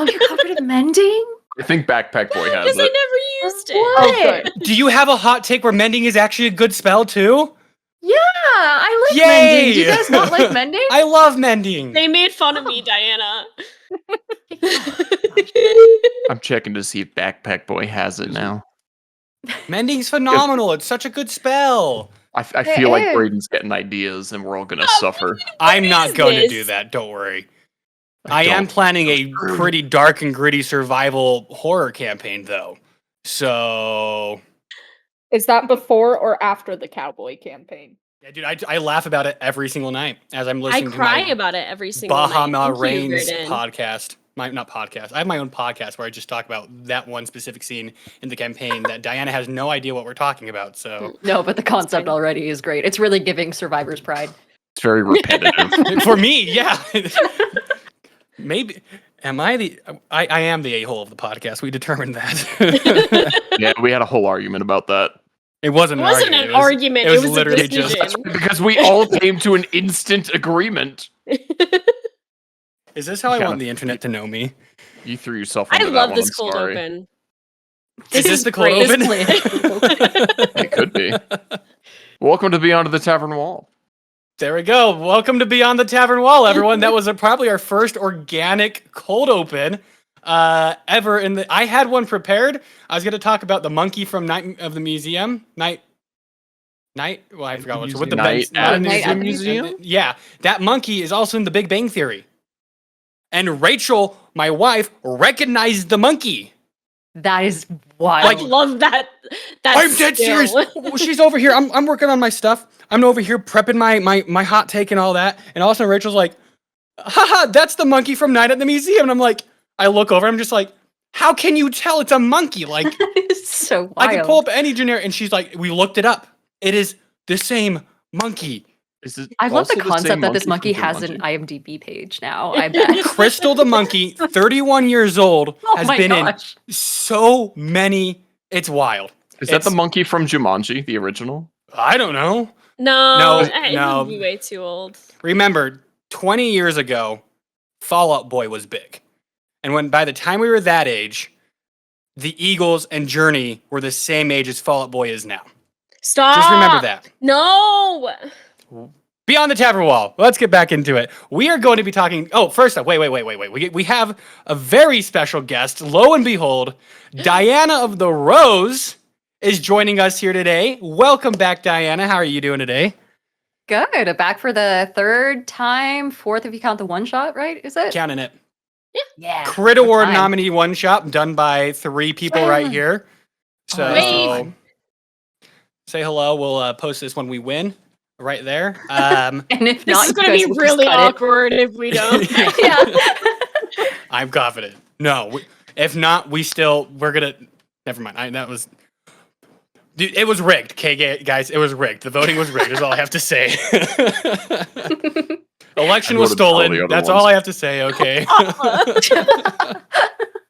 Oh, you're covered in mending? I think Backpack Boy has Because I it. never used it. Oh, good. Do you have a hot take where mending is actually a good spell too? Yeah, I like Yay! mending. Do you guys not like mending? I love mending. They made fun of me, Diana. I'm checking to see if Backpack Boy has it now. Mending's phenomenal. It's such a good spell. I feel like Braden's getting ideas and we're all gonna suffer. I'm not is going to this? do that. Don't worry. I I am don't- planning a pretty dark and gritty survival horror campaign, though. So, Is that before or after the cowboy campaign? yeah, dude, I laugh about it every single night as I'm I listening to cry my about it every single Bahama night. Thank you, Reigns Brayden. podcast. Not podcast. I have my own podcast where I just talk about that one specific scene in the campaign that Diana has no idea what we're talking about. So, No, but the concept fine. already is great. It's really giving Survivor's Pride. It's very repetitive. for me, yeah. Maybe. Am I the? I am the a-hole of the podcast. We determined that. Yeah, we had a whole argument about that. It wasn't It an wasn't argument. an argument. it It was was a literally just- decision. Because we all came to an instant agreement. Is this how I Yeah. want the internet to know me? You threw yourself I into that love one, this I'm cold sorry. open. Is this the cold great. open? It could be. Welcome to Beyond the Tavern Wall. There we go. Welcome to Beyond the Tavern Wall, everyone. That was probably our first organic cold open ever. I had one prepared. I was going to talk about the monkey from Night of the Museum. Night. Well, I forgot what's with the Night Ben- at the the museum. Museum? Yeah, that monkey is also in The Big Bang Theory. And Rachel, my wife, recognized the monkey. That is wild. I love that. I'm dead serious. She's over here. I'm working on my stuff. I'm over here prepping my hot take and all that. And all of a sudden Rachel's like, haha, that's the monkey from Night at the Museum. And I'm like, I look over, I'm just like, how can you tell it's a monkey? Like, It's so wild. I could pull up any generic, and she's like, we looked it up. It is the same monkey. Is it I love the also concept same that this monkey from has an Jumanji? IMDb page now. I bet. Crystal the monkey, 31 years old, Oh has my been gosh. in so many. It's wild. Is that the It's- monkey from Jumanji, the original? I don't know. No, No. It would be way too old. Remember, 20 years ago, Fall Out Boy was big. And by the time we were that age, the Eagles and Journey were the same age as Fall Out Boy is now. Stop. Just remember that. No. Beyond the Tavern Wall. Let's get back into it. We are going to be talking. Oh, first up, wait. We have a very special guest. Lo and behold, Diana of the Rose is joining us here today. Welcome back, Diana. How are you doing today? Good. Back for the third time, fourth if you count the one shot, right? Is it? Counting it. Yeah. Crit Good Award time. nominee one shot done by 3 people right here. So Wave. say hello. We'll post this when we win right there. Um, And if This not, is you going to guys be will just really cut it. awkward if we don't. Yeah. I'm confident. No, if not, we're gonna. Never mind. Dude, it was rigged. Okay, guys, it was rigged. The voting was rigged. Is all I have to say. Election was voted for all the stolen. other That's ones. all I have to say. Okay.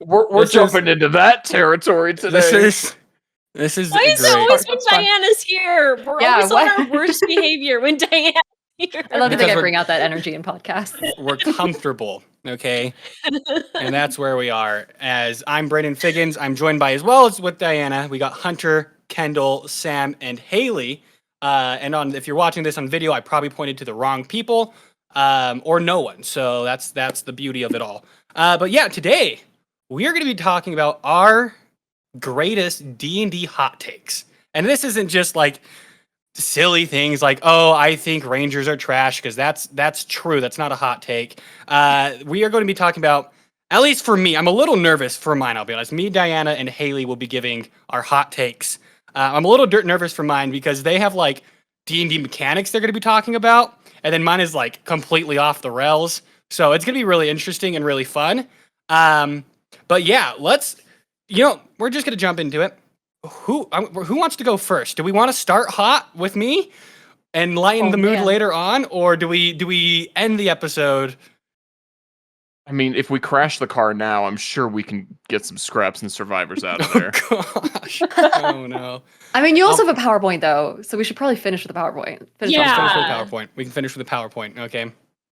We're This is- jumping into that territory today. This is Why is it great. always when Diana's here? We're Yeah, always what- on our worst behavior when Diana's here. I love that Because they we're- bring out that energy in podcasts. We're comfortable, okay? And that's where we are. As I'm Brayden Figgins, I'm joined by, as well as with Diana, we got Hunter, Kendall, Sam, and Haley. And if you're watching this on video, I probably pointed to the wrong people, or no one. So that's the beauty of it all. But yeah, today we are going to be talking about our greatest D&D hot takes. And this isn't just like silly things like, oh, I think Rangers are trash, because that's true. That's not a hot take. We are going to be talking about, at least for me, I'm a little nervous for mine, I'll be honest. Me, Diana, and Haley will be giving our hot takes. I'm a little nervous for mine because they have like D&D mechanics they're going to be talking about, and then mine is like completely off the rails. So it's going to be really interesting and really fun. But yeah, we're just going to jump into it. Who wants to go first? Do we want to start hot with me and lighten the mood man. later on, or do we end the episode? I mean, if we crash the car now, I'm sure we can get some scraps and survivors out of there. Oh gosh! Oh no! I mean, you also have a PowerPoint though, so we should probably finish with the PowerPoint. Finish Yeah. off Finish with Yeah. the PowerPoint. We can finish with the PowerPoint. Okay.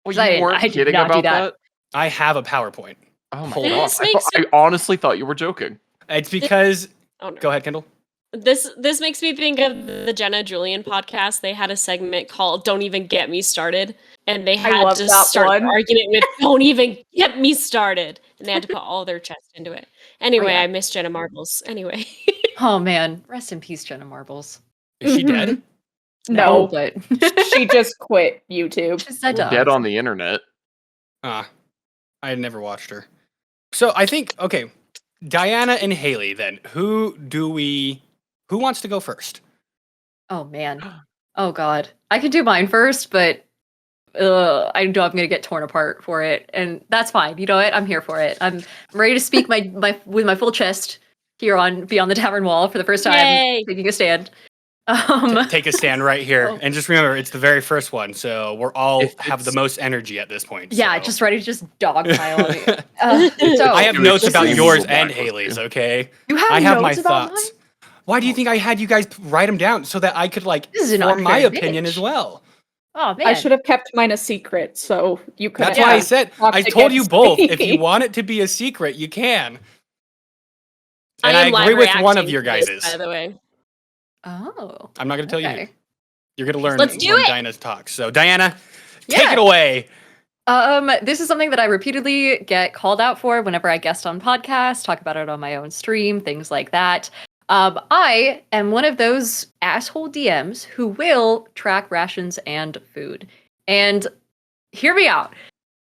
Well, I you didn't- weren't I did kidding not do about that. that? I have a PowerPoint. Oh my Hold god! on. This makes I honestly thought you were joking. It's because. Oh, no. Go ahead, Kendall. This makes me think of the Jenna Julian podcast. They had a segment called "Don't Even Get Me Started," and they had love to that start one. the argument with "Don't even get me started," and they had to put all their chest into it. Anyway, yeah. I miss Jenna Marbles. Anyway, Oh man, rest in peace, Jenna Marbles. Is she dead? Mhm. No, but she just quit YouTube. she's dead. We're dead on the internet. Ah, I had never watched her. So I think okay, Diana and Haley. Then who wants to go first? Oh man. Oh god. I could do mine first, but I know I'm gonna get torn apart for it, and that's fine. You know what? I'm here for it. I'm ready to speak my with my full chest here on Beyond the Tavern Wall for the first time, Yay. taking a stand. Take a stand right here, Oh. and just remember it's the very first one, so we're all If have the it's- most energy at this point. Yeah, so. just ready to just dogpile on me. So I have It was notes just about a yours usual and blacklist, Haley's. too. Okay, you have I have my notes about thoughts. mine? Why do you think I had you guys write them down so that I could like This is an form my unfair opinion as advantage. well? Oh man. I should have kept mine a secret, so you could. That's why I said talked I told you against both. If you me. want it to be a secret, you can. And I am agree live with one of reacting your to this, guys's. by the way. Oh. I'm not going to tell you. Okay. Who. You're going to learn Let's do when it! Diana talks. So Diana, take Yeah. it away. This is something that I repeatedly get called out for whenever I guest on podcasts, talk about it on my own stream, things like that. I am one of those asshole DMs who will track rations and food. And hear me out.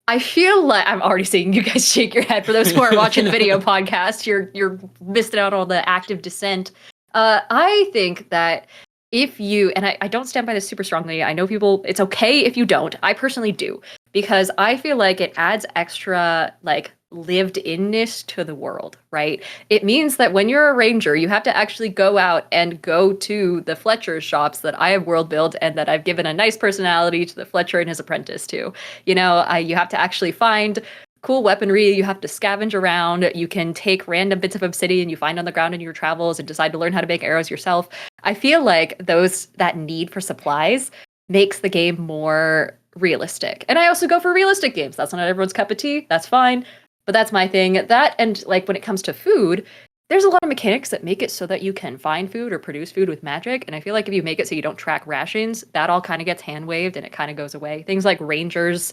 I feel like I'm already seeing you guys shake your head. For those who are watching the video podcast, you're missing out on the active dissent. I think that if you, and I don't stand by this super strongly, I know people, it's okay if you don't. I personally do, because I feel like it adds extra, like, lived inness to the world, right? It means that when you're a ranger, you have to actually go out and go to the Fletcher shops that I have world built and that I've given a nice personality to the Fletcher and his apprentice to. You know, you have to actually find cool weaponry, you have to scavenge around, you can take random bits of obsidian you find on the ground in your travels and decide to learn how to make arrows yourself. I feel like that need for supplies makes the game more realistic. And I also go for realistic games. That's not everyone's cup of tea. That's fine. But that's my thing. That, and like when it comes to food, there's a lot of mechanics that make it so that you can find food or produce food with magic. And I feel like if you make it so you don't track rations, that all kind of gets hand waved and it kind of goes away. Things like rangers,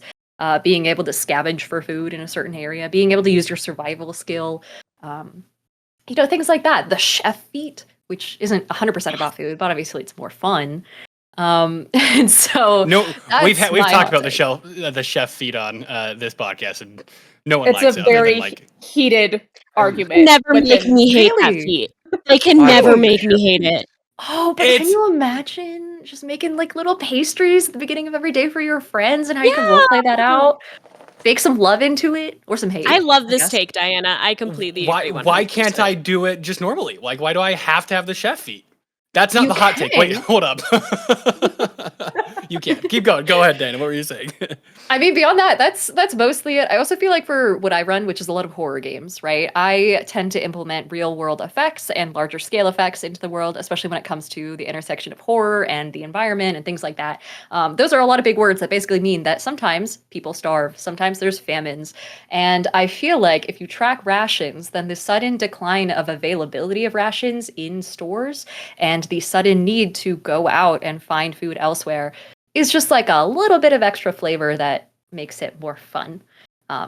being able to scavenge for food in a certain area, being able to use your survival skill, things like that. The chef feat, which isn't 100% about food, but obviously it's more fun. And so No, we've that's we've my talked hot about the chef feed on this podcast, and no one It's likes a it. Other very than, like, heated argument. Never make within- me hate that Really? feat. They can I never love make the me hate it. Oh, but It's- can you imagine just making like little pastries at the beginning of every day for your friends and how you can role play that out? Bake some love into it or some hate. I love this guess. take, Diana. I completely agree. why can't 100%. I do it just normally? Like, why do I have to have the chef feat? That's not You the hot take. Wait, can. hold up. You can't. Keep going. Go ahead, Dana. What were you saying? I mean, beyond that, that's mostly it. I also feel like for what I run, which is a lot of horror games, right? I tend to implement real world effects and larger scale effects into the world, especially when it comes to the intersection of horror and the environment and things like that. Those are a lot of big words that basically mean that sometimes people starve, sometimes there's famines. And I feel like if you track rations, then the sudden decline of availability of rations in stores and the sudden need to go out and find food elsewhere is just like a little bit of extra flavor that makes it more fun.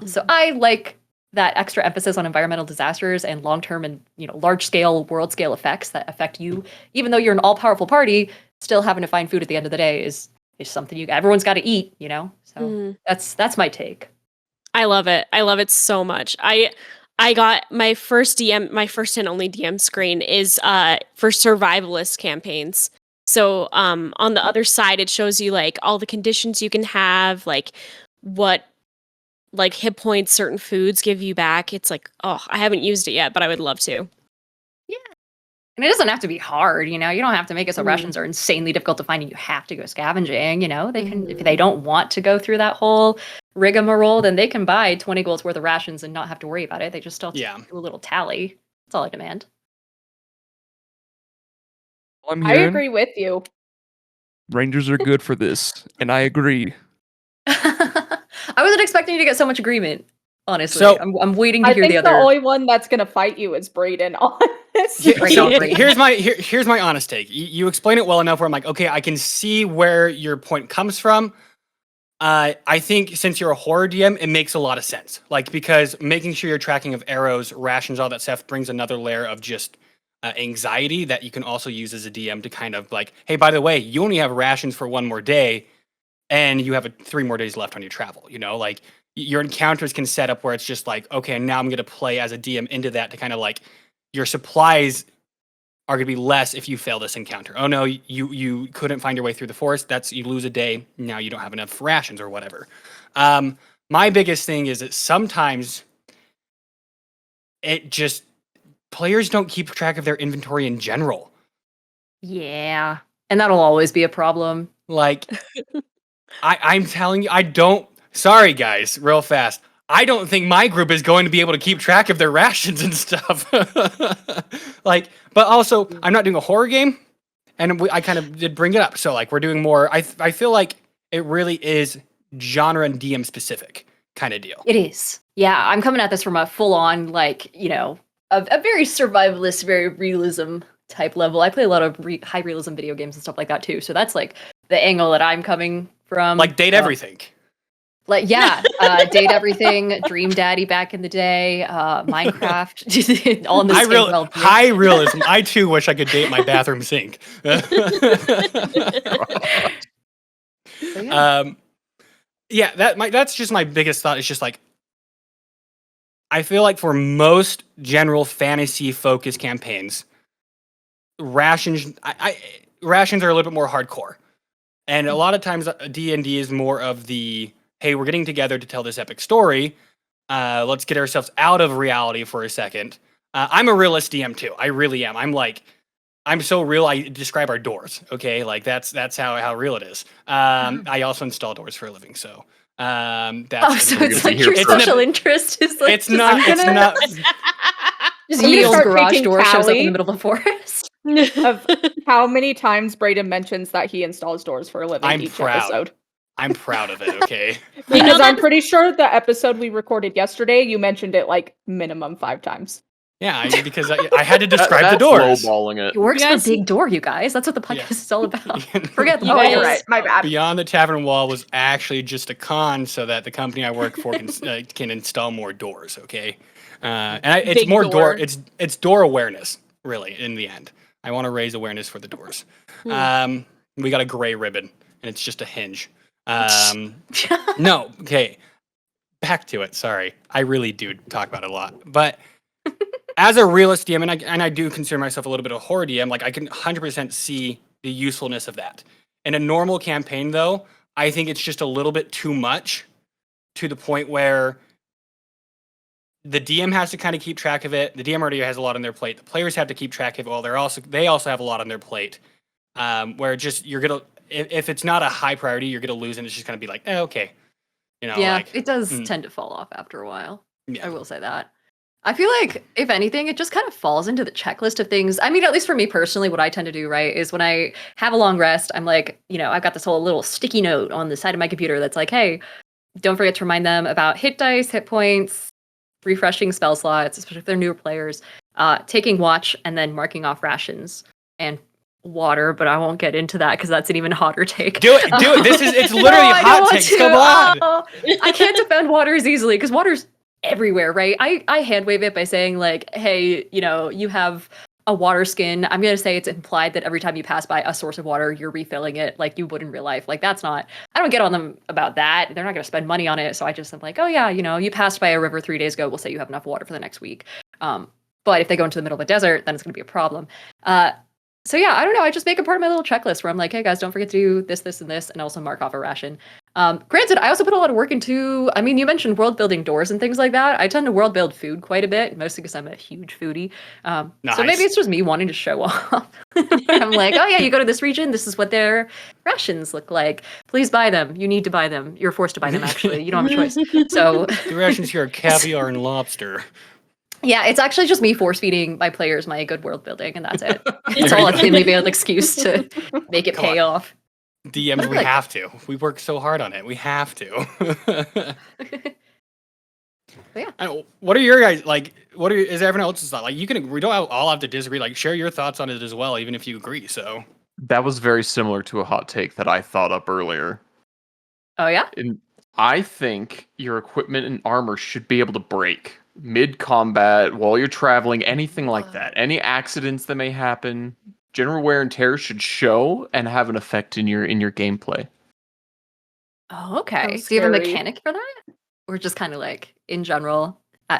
So I like that extra emphasis on environmental disasters and long-term and large-scale, world-scale effects that affect you, even though you're an all-powerful party. Still having to find food at the end of the day is something everyone's got to eat, So that's my take. I love it. I love it so much. I got my first and only DM screen is for survivalist campaigns. So on the other side, it shows you like all the conditions you can have, like what like hit points certain foods give you back. It's like, oh, I haven't used it yet, but I would love to. And it doesn't have to be hard, You don't have to make it so rations are insanely difficult to find and you have to go scavenging, They can, if they don't want to go through that whole rigmarole, then they can buy 20 golds worth of rations and not have to worry about it. They just still do a little tally. That's all I demand. I'm I hearing agree with you. Rangers are good for this, and I agree. I wasn't expecting you to get so much agreement. Honestly, So- I'm waiting to I hear think the the other. only one that's gonna fight you is Brayden. Honestly. Right So on, right. here's my honest take. You explain it well enough where I'm like, okay, I can see where your point comes from. I think since you're a horror DM, it makes a lot of sense. Like, because making sure you're tracking of arrows, rations, all that stuff brings another layer of just anxiety that you can also use as a DM to kind of like, hey, by the way, you only have rations for one more day, and you have 3 more days left on your travel. You know, like your encounters can set up where it's just like, okay, now I'm going to play as a DM into that to kind of like your supplies are going to be less if you fail this encounter. Oh no, you couldn't find your way through the forest. That's you lose a day. Now you don't have enough rations or whatever. My biggest thing is that sometimes it just players don't keep track of their inventory in general. Yeah, and that'll always be a problem. Like I'm telling you, I don't. Sorry guys, real fast. I don't think my group is going to be able to keep track of their rations and stuff. Like, but also, I'm not doing a horror game, and I kind of did bring it up. So, like, we're doing more. I feel like it really is genre and DM specific kind of deal. It is. Yeah, I'm coming at this from a full-on, like, you know, a very survivalist, very realism type level. I play a lot of high realism video games and stuff like that too. So that's like the angle that I'm coming from. Like, date everything. Like, yeah, date everything, Dream Daddy back in the day, Minecraft, all in the same realm. High realism. I too wish I could date my bathroom sink. So, yeah. Yeah, that's just my biggest thought. It's just like I feel like for most general fantasy focused campaigns, rations rations are a little bit more hardcore, and a lot of times D&D is more of the hey, we're getting together to tell this epic story. Let's get ourselves out of reality for a second. I'm a realist DM too. I really am. I'm so real. I describe our doors. Okay, like that's how real it is. I also install doors for a living. So that's So gonna it's be like here your forever. special interest is like it's not. It's not. just I'm gonna Neil's start garage taking door shows up in tally the middle of the forest. of how many times Brayden mentions that he installs doors for a living I'm each proud. episode. I'm proud of it. Okay. You know Because I'm that- pretty sure the episode we recorded yesterday, you mentioned it like minimum 5 times. Yeah, because I had to describe the That's doors. lowballing it. It works You for guys- Big Door, you guys. That's what the podcast is all about. Forget the You Oh, guys- you're walls. right. My bad. Beyond the Tavern Wall was actually just a con so that the company I work for can install more doors. Okay, it's Big more door. It's door awareness, really. In the end, I want to raise awareness for the doors. We got a gray ribbon, and it's just a hinge. No, okay. Back to it. Sorry, I really do talk about it a lot, but as a realist DM, and I do consider myself a little bit of a horror DM, like I can 100% see the usefulness of that. In a normal campaign, though, I think it's just a little bit too much to the point where the DM has to kind of keep track of it. The DM already has a lot on their plate. The players have to keep track of it. Well, they also have a lot on their plate. Where just you're gonna if it's not a high priority, you're gonna lose, and it's just gonna be like, okay, you know, Yeah, like it does mm. tend to fall off after a while. yeah. I will say that. I feel like, if anything, it just kind of falls into the checklist of things. I mean, at least for me personally, what I tend to do, right, is when I have a long rest, I'm like, you know, I've got this whole little sticky note on the side of my computer that's like, hey, don't forget to remind them about hit dice, hit points, refreshing spell slots, especially if they're newer players, taking watch, and then marking off rations and water, but I won't get into that because that's an even hotter take. Do it. It's literally No, I don't hot want takes. to. Come on. Oh, I can't defend water as easily because water's everywhere, right? I hand wave it by saying like, hey, you know, you have a water skin. I'm gonna say it's implied that every time you pass by a source of water, you're refilling it like you would in real life. Like that's not. I don't get on them about that. They're not gonna spend money on it. So I just am like, oh yeah, you know, you passed by a river 3 days ago. We'll say you have enough water for the next week. But if they go into the middle of a desert, then it's gonna be a problem. So yeah, I don't know. I just make it part of my little checklist where I'm like, hey guys, don't forget to do this, this, and this, and also mark off a ration. Granted, I also put a lot of work into, I mean, you mentioned world building doors and things like that. I tend to world build food quite a bit, mostly because I'm a huge foodie. So Nice. maybe it's just me wanting to show off. I'm like, oh yeah, you go to this region, this is what their rations look like. Please buy them. You need to buy them. You're forced to buy them, actually. You don't have a choice. So The rations here are caviar and lobster. yeah, it's actually just me force feeding my players my good world building, and that's it. It's all a thinly veiled excuse to make it Come pay on. off. DMs, we Like- have to. We work so hard on it. We have to. What are your guys like? Is everyone else's thought? Like, we don't all have to disagree. Like, share your thoughts on it as well, even if you agree. So That was very similar to a hot take that I thought up earlier. Oh yeah. And I think your equipment and armor should be able to break mid-combat while you're traveling, anything like that. Any accidents that may happen, general wear and tear should show and have an effect in your gameplay. Oh, okay. Sounds Do you have a scary. mechanic for that? Or just kind of like in general,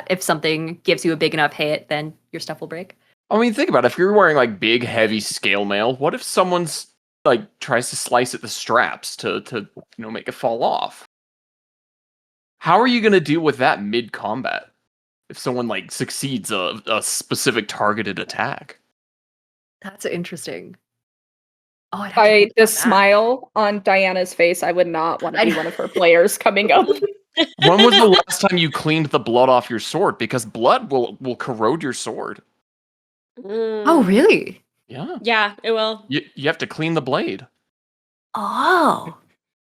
if something gives you a big enough hit, then your stuff will break? I mean, think about it. If you're wearing like big, heavy scale mail, what if someone's like tries to slice at the straps to make it fall off? How are you going to deal with that mid-combat if someone like succeeds a specific targeted attack? That's interesting. Oh, I'd have to think The about that. smile on Diana's face, I would not want to be one of her players coming up. When was the last time you cleaned the blood off your sword? Because blood will corrode your sword. Oh, really? Yeah. Yeah, it will. You have to clean the blade. Oh.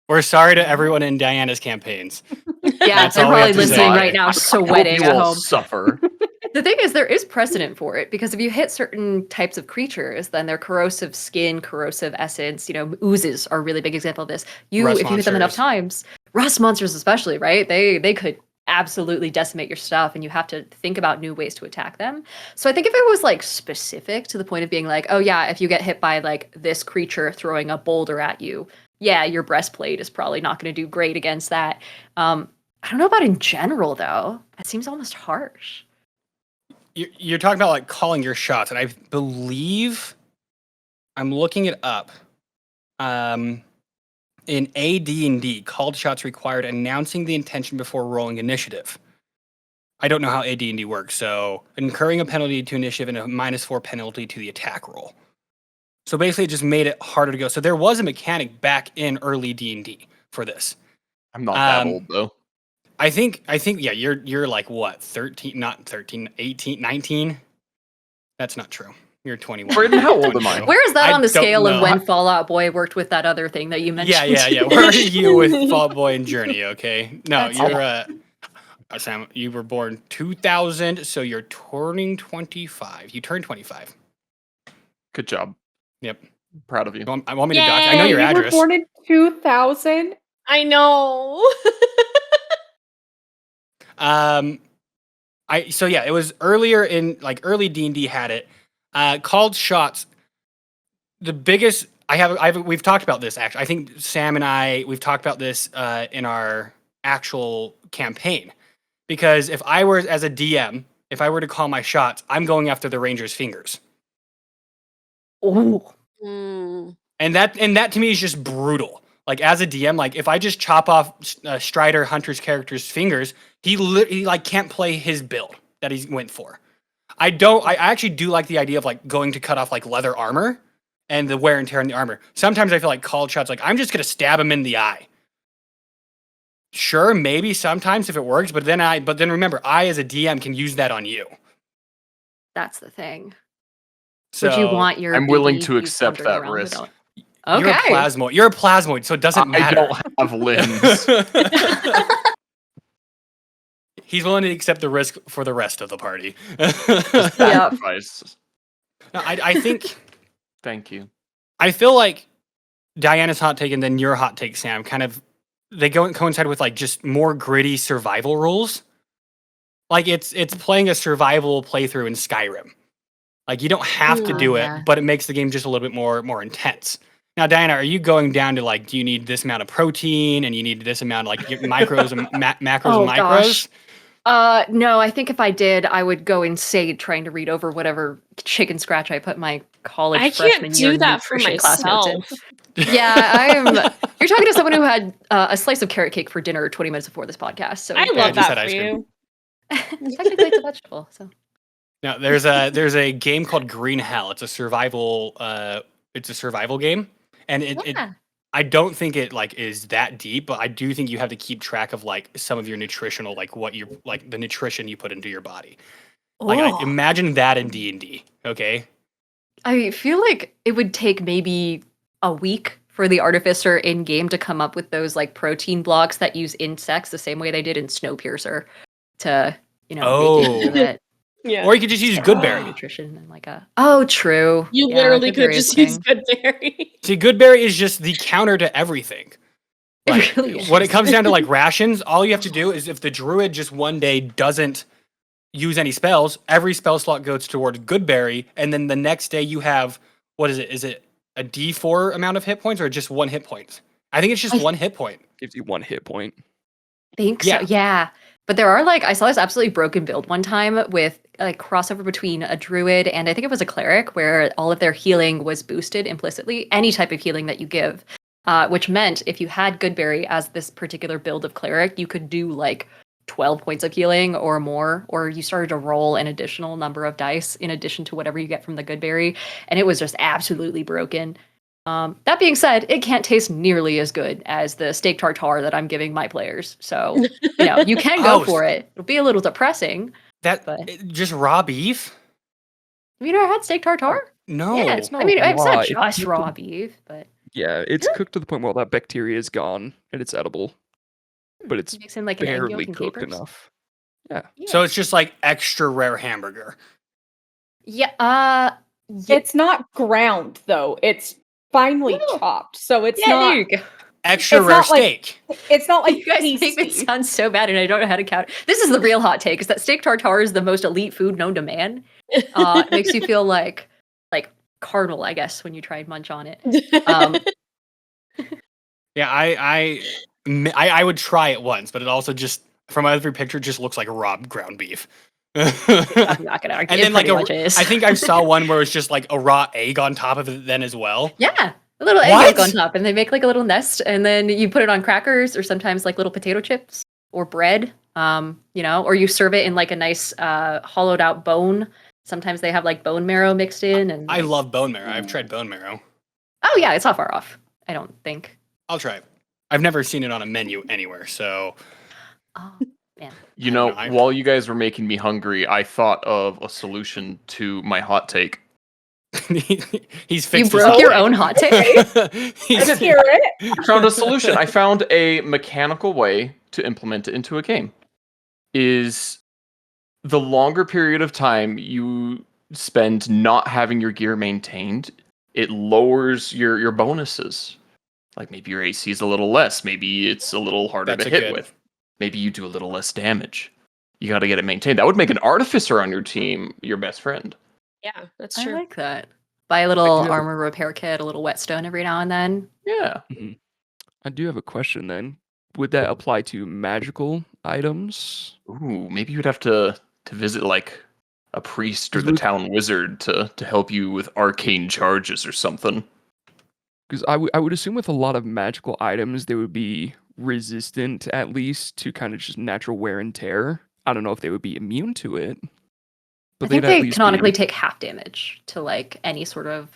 we're sorry to everyone in Diana's campaigns. Yeah, That's they're all we probably have to say. listening right now, I sweating hope you at all home. suffer. The thing is, there is precedent for it because if you hit certain types of creatures, then their corrosive skin, corrosive essence, oozes are a really big example of this. Rust If you hit them enough monsters. times, rust monsters especially, right? They could absolutely decimate your stuff, and you have to think about new ways to attack them. So I think if it was like specific to the point of being like, oh yeah, if you get hit by like this creature throwing a boulder at you, yeah, your breastplate is probably not going to do great against that. I don't know about in general though. That seems almost harsh. You're talking about like calling your shots, and I believe I'm looking it up. In AD&D, called shots required announcing the intention before rolling initiative. I don't know how AD&D works, so incurring a penalty to initiative and a -4 penalty to the attack roll. So basically, it just made it harder to go. So there was a mechanic back in early D&D for this. I'm not that old though. I think yeah, you're like what, 13, not 13, 18, 19? That's not true. You're 21. Brayden, how old am I? Where is that I on the don't scale of know. when Fallout Boy worked with that other thing that you mentioned? Yeah. Where are you with Fall Out Boy and Journey? Okay, no, That's you're Sam. You were born 2000, so you're turning 25. You turned 25. Good job. Yep. Proud of you. I want me to dox. I know your You were address. born in 2000? I know. So yeah, it was earlier in like early D&D had it. Called shots. The biggest we've talked about this actually. I think Sam and we've talked about this in our actual campaign. Because if I were as a DM, if I were to call my shots, I'm going after the ranger's fingers. Oh. Mm. And that to me is just brutal. Like as a DM, like if I just chop off Strider Hunter's character's fingers, he like can't play his build that he went for. I actually do like the idea of like going to cut off like leather armor and the wear and tear on the armor. Sometimes I feel like called shots, like I'm just gonna stab him in the eye. Sure, maybe sometimes if it works, but then remember, I as a DM can use that on you. That's the thing. So Would you want your I'm willing BB to accept wandering that around risk. without- You're a Okay. plasmoid. You're a plasmoid, so it doesn't I matter. don't have limbs. He's willing to accept the risk for the rest of the party. Sacrifice. No, I think Thank you. I feel like Diana's hot take and then your hot take, Sam, kind of they coincide with like just more gritty survival rules. Like it's playing a survival playthrough in Skyrim. Like you don't have to do yeah. it, but it makes the game just a little bit more intense. Now, Diana, are you going down to like, do you need this amount of protein and you need this amount of like macros and macros and micros? Gosh. No, I think if I did, I would go insane trying to read over whatever chicken scratch I put my college I freshman can't year do that for nutrition class notes in. myself. Yeah, you're talking to someone who had a slice of carrot cake for dinner 20 minutes before this podcast. So I I love just that had for ice cream. you. technically it's a vegetable. So Now, there's a game called Green Hell. It's a survival game, and it I don't think it like is that deep, but I do think you have to keep track of like some of your nutritional, like what you like the nutrition you put into your body. Like I imagine that in D&D. Okay. I feel like it would take maybe a week for the artificer in game to come up with those like protein blocks that use insects the same way they did in Snowpiercer to, make it Oh. so that Yeah. Or you could just use Goodberry. nutrition and like a. Oh, true. You Yeah, literally could Goodberry is just a use thing. Goodberry. See, Goodberry is just the counter to everything. It Like, really when it is. comes down to like rations, all you have to do is if the druid just one day doesn't use any spells, every spell slot goes towards Goodberry, and then the next day you have what is it? Is it a D4 amount of hit points or just 1 hit point? I think it's just I- 1 hit point. Gives you 1 hit point. Think Yeah. so. Yeah. But there are I saw this absolutely broken build one time with crossover between a druid and I think it was a cleric where all of their healing was boosted implicitly, any type of healing that you give. Which meant if you had Goodberry as this particular build of cleric, you could do 12 points of healing or more, or you started to roll an additional number of dice in addition to whatever you get from the Goodberry. And it was just absolutely broken. That being said, it can't taste nearly as good as the steak tartare that I'm giving my players. So, you can go Oh, for it. It'll be a little depressing. That But- just raw beef? Have you never had steak tartare? No. Yeah, it's I mean, not it's raw, not it's just cooked raw to- beef, but Yeah, it's cooked to the point where all that bacteria is gone and it's edible. But it's you mix in an egg yolk barely and cooked capers. enough. Yeah. So it's just like extra rare hamburger. Yeah. It's not ground though. It's finely No. chopped. So it's yeah, not there you go. Extra It's rare not like- steak. it's not like You guys make tasty. it sound so bad, and I don't know how to count. This is the real hot take: is that steak tartare is the most elite food known to man. It makes you feel like carnal, I guess, when you try and munch on it. Yeah, I would try it once, but it also just from every picture just looks like raw ground beef. I'm not gonna argue. And It then like pretty much is. I think I saw one where it's just like a raw egg on top of it then as well. Yeah, a little egg What? yolk on top, and they make a little nest, and then you put it on crackers or sometimes little potato chips or bread. Or you serve it in a nice hollowed out bone. Sometimes they have bone marrow mixed in, and I love bone marrow. I've tried bone marrow. oh yeah, it's not far off. I don't think. I'll try it. I've never seen it on a menu anywhere, so Oh man, You I know, don't know, I- while you guys were making me hungry, I thought of a solution to my hot take. he's fixed you his broke hot your take. own hot take. He's- Let's hear it. I found a solution. I found a mechanical way to implement it into a game. Is the longer period of time you spend not having your gear maintained, it lowers your bonuses. Like maybe your AC is a little less, maybe it's a little harder That's to a hit good- with. Maybe you do a little less damage. You got to get it maintained. That would make an artificer on your team your best friend. Yeah, that's I true. like that. Buy a little have a- armor repair kit, a little whetstone every now and then. Yeah. I do have a question then. Would that apply to magical items? Ooh, maybe you'd have to visit a priest or Is the with- town wizard to help you with arcane charges or something. Because I would assume with a lot of magical items, they would be resistant at least to kind of just natural wear and tear. I don't know if they would be immune to it. I But think they'd at they least canonically be, take half damage to any sort of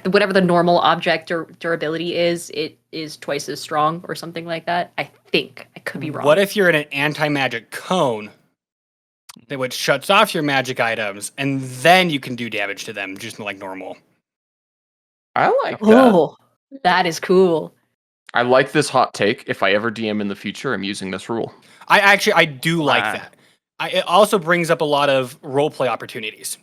whatever the normal object or durability is. It is twice as strong or something like that. I think I could be wrong. What if you're in an anti-magic cone which shuts off your magic items, and then you can do damage to them just like normal? I like that. Oh, that is cool. I like this hot take. If I ever DM in the future, I'm using this rule. I do like Wow. that. It also brings up a lot of role play opportunities,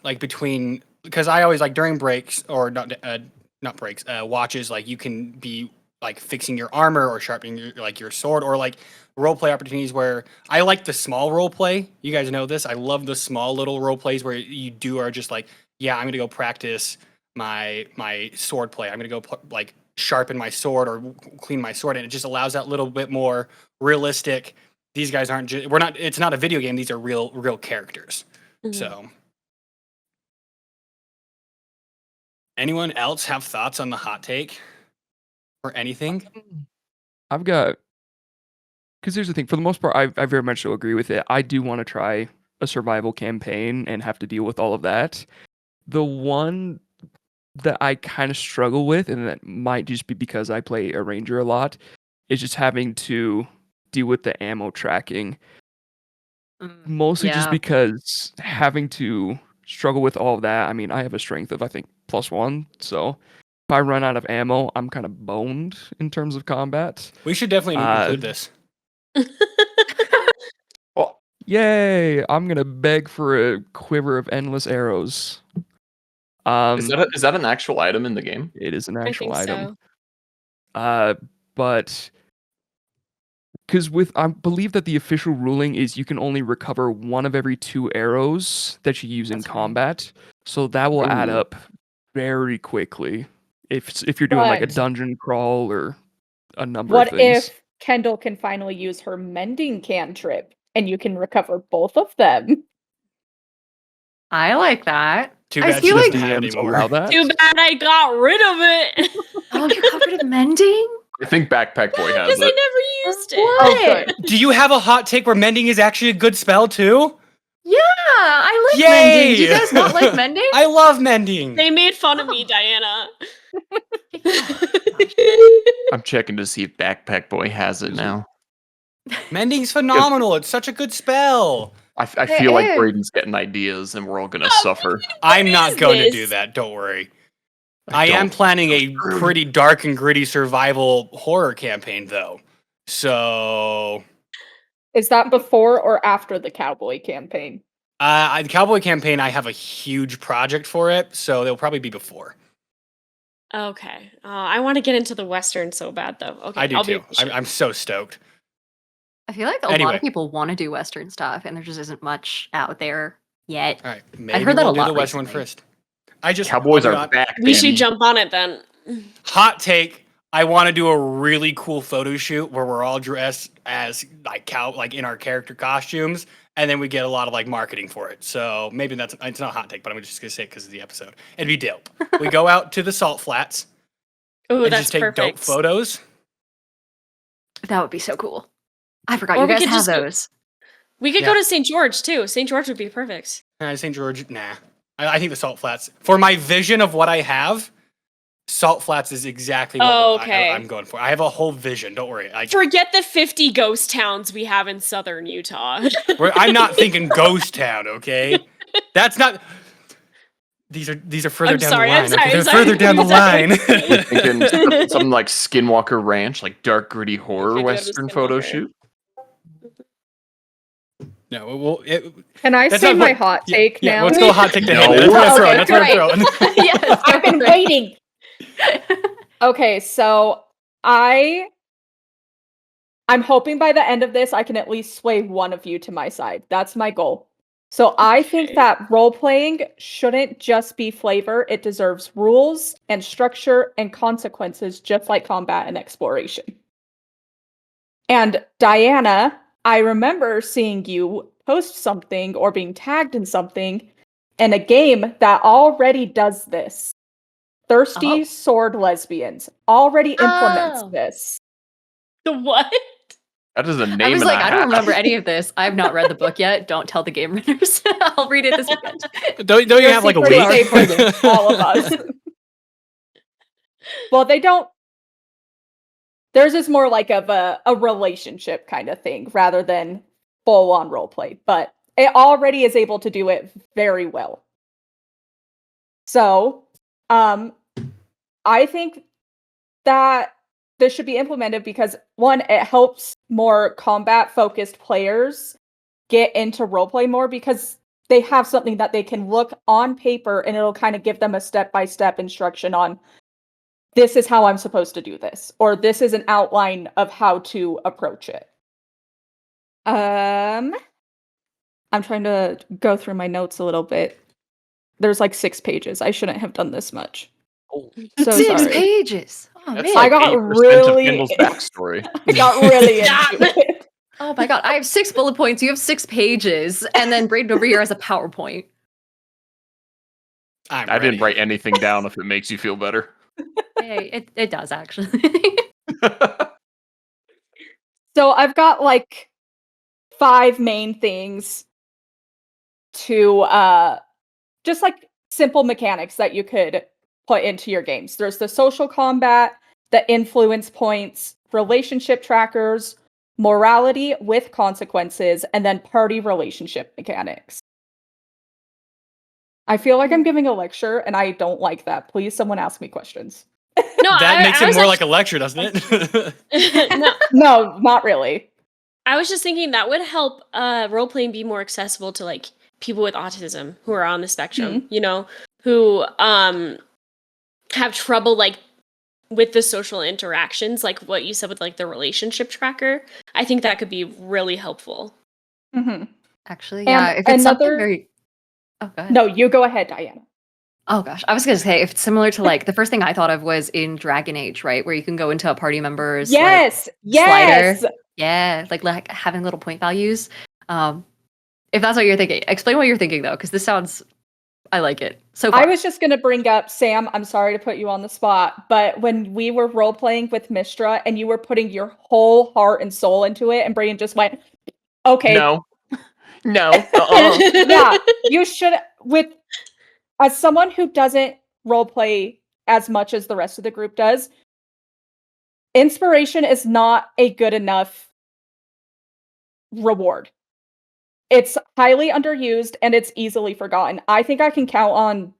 because I always during breaks or not breaks, watches, you can be fixing your armor or sharpening your sword, or role play opportunities where I like the small role play. You guys know this. I love the small little role plays where you are just yeah, I'm gonna go practice my sword play. I'm gonna go sharpen my sword or clean my sword, and it just allows that little bit more realistic. These guys aren't it's not a video game. These are real characters. Mhm. So anyone else have thoughts on the hot take or anything? I've got, because here's the thing. For the most part, I very much so agree with it. I do want to try a survival campaign and have to deal with all of that. The one that I kind of struggle with, and that might just be because I play a ranger a lot, is just having to deal with the ammo tracking. Mostly just Yeah. because having to struggle with all of that. I mean, I have a strength of I think +1, so if I run out of ammo, I'm kind of boned in terms of combat. We should definitely include this. Yay! I'm gonna beg for a quiver of endless arrows. Is that an actual item in the game? It is an I actual think item. so. But because I believe that the official ruling is you can only recover one of every 2 arrows that you use in That's right. combat. So that will add Ooh. up very quickly if you're doing like a But dungeon crawl or a number of what things. if Kendall can finally use her mending cantrip and you can recover both of them? I like that. Too I bad she feel doesn't like have it DMs anymore. allow that. Too bad I got rid of it. oh, you covered in mending. I think Backpack Boy has Because I it. never used it. Oh, good. Do you have a hot take where mending is actually a good spell too? Yeah, I like Yay! mending. Do you guys not like mending? I love mending. They made fun of me, Diana. I'm checking to see if Backpack Boy has it now. Mending's phenomenal. It's such a good spell. I It feel like is. Braden's getting ideas and we're all gonna Oh, suffer. I'm not is going to this? do that. Don't worry. I am don't- planning a pretty dark and gritty survival horror campaign, though. So, Is that before or after the cowboy campaign? the Cowboy campaign, I have a huge project for it, so they'll probably be before. Okay. I want to get into the Western so bad, though. Okay, I do I'll too. Be patient. I'm so stoked. I feel like a lot Anyway. of people want to do Western stuff, and there just isn't much out there yet. All right, maybe heard that we'll a do lot the Western one recently. first. Cowboys I'll be are hon- back. We should baby. jump on it then. Hot take. I want to do a really cool photo shoot where we're all dressed as like in our character costumes, and then we get a lot of like marketing for it. So maybe it's not a hot take, but I'm just gonna say it because of the episode. It'd be dope. We go out to the salt flats Oh, and that's just take perfect. dope photos. That would be so cool. I forgot Or you we guys could have just go- those. We could Yeah. go to St. George too. St. George would be perfect. St. George, nah. I think the salt flats. For my vision of what I have, salt flats is exactly what Okay. I'm going for. I have a whole vision. Don't worry. Forget the 50 ghost towns we have in southern Utah. I'm not thinking ghost town, okay? That's not. These are further I'm down sorry, the I'm line. sorry, okay? I'm They're sorry. further down the I'm line. sorry. Thinking something like Skinwalker Ranch, like dark gritty horror could go to Western photo Skinwalker. shoot. No, well, Can I That's say not my what- hot take yeah, now? let's go hot take to No. Haley. That's what I'm Okay, throwing. That's what I'm great. throwing. Yes, I've been perfect. waiting. Okay, I'm hoping by the end of this I can at least sway one of you to my side. That's my goal. So I think Okay. that role playing shouldn't just be flavor. It deserves rules and structure and consequences, just like combat and exploration. And Diana, I remember seeing you post something or being tagged in something in a game that already does this. Thirsty Oh. Sword Lesbians already implements Oh. this. The what? That is a name. I was and like, a I don't half. remember any of this. I've not read the book yet. Don't tell the game runners. I'll read it this weekend. Don't you Your have like a secret is safe week? with all of us. Well, they don't. Theirs is more like of a relationship kind of thing rather than full on roleplay, but it already is able to do it very well. So, I think that this should be implemented because one, it helps more combat focused players get into roleplay more because they have something that they can look on paper and it'll kind of give them a step-by-step instruction on this is how I'm supposed to do this, or this is an outline of how to approach it. I'm trying to go through my notes a little bit. There's like 6 pages. I shouldn't have done this much. Oh, So 6 sorry. pages. Oh, that's man. like I got 8% really- of Kendall's backstory. I got really Stop. into it. Oh my god. I have 6 bullet points. You have 6 pages. And then Braden over here has a PowerPoint. I didn't write anything down if it makes you feel better. Hey, it does actually. So I've got like 5 main things to just like simple mechanics that you could put into your games. There's the social combat, the influence points, relationship trackers, morality with consequences, and then party relationship mechanics. I feel like I'm giving a lecture and I don't like that. Please someone ask me questions. No, That makes I it was more like a lecture, doesn't it? no, No, not really. I was just thinking that would help role playing be more accessible to like people with autism who are on the spectrum, who have trouble like with the social interactions, like what you said with like the relationship tracker. I think that could be really helpful. Mm-hmm. Actually, yeah. And If it's something another- very go ahead. No, you go ahead, Diana. Oh gosh, I was gonna say if it's similar to like the first thing I thought of was in Dragon Age, right, where you can go into a party member's Yes, slider. Yeah, like having little point values. If that's what you're thinking, explain what you're thinking though, because this sounds, I like it so far. I was just gonna bring up Sam. I'm sorry to put you on the spot, but when we were role playing with Mistra and you were putting your whole heart and soul into it, and Brayden just went, "Okay, No. yeah, you should." As someone who doesn't role play as much as the rest of the group does, inspiration is not a good enough reward. It's highly underused and it's easily forgotten. I think I can count on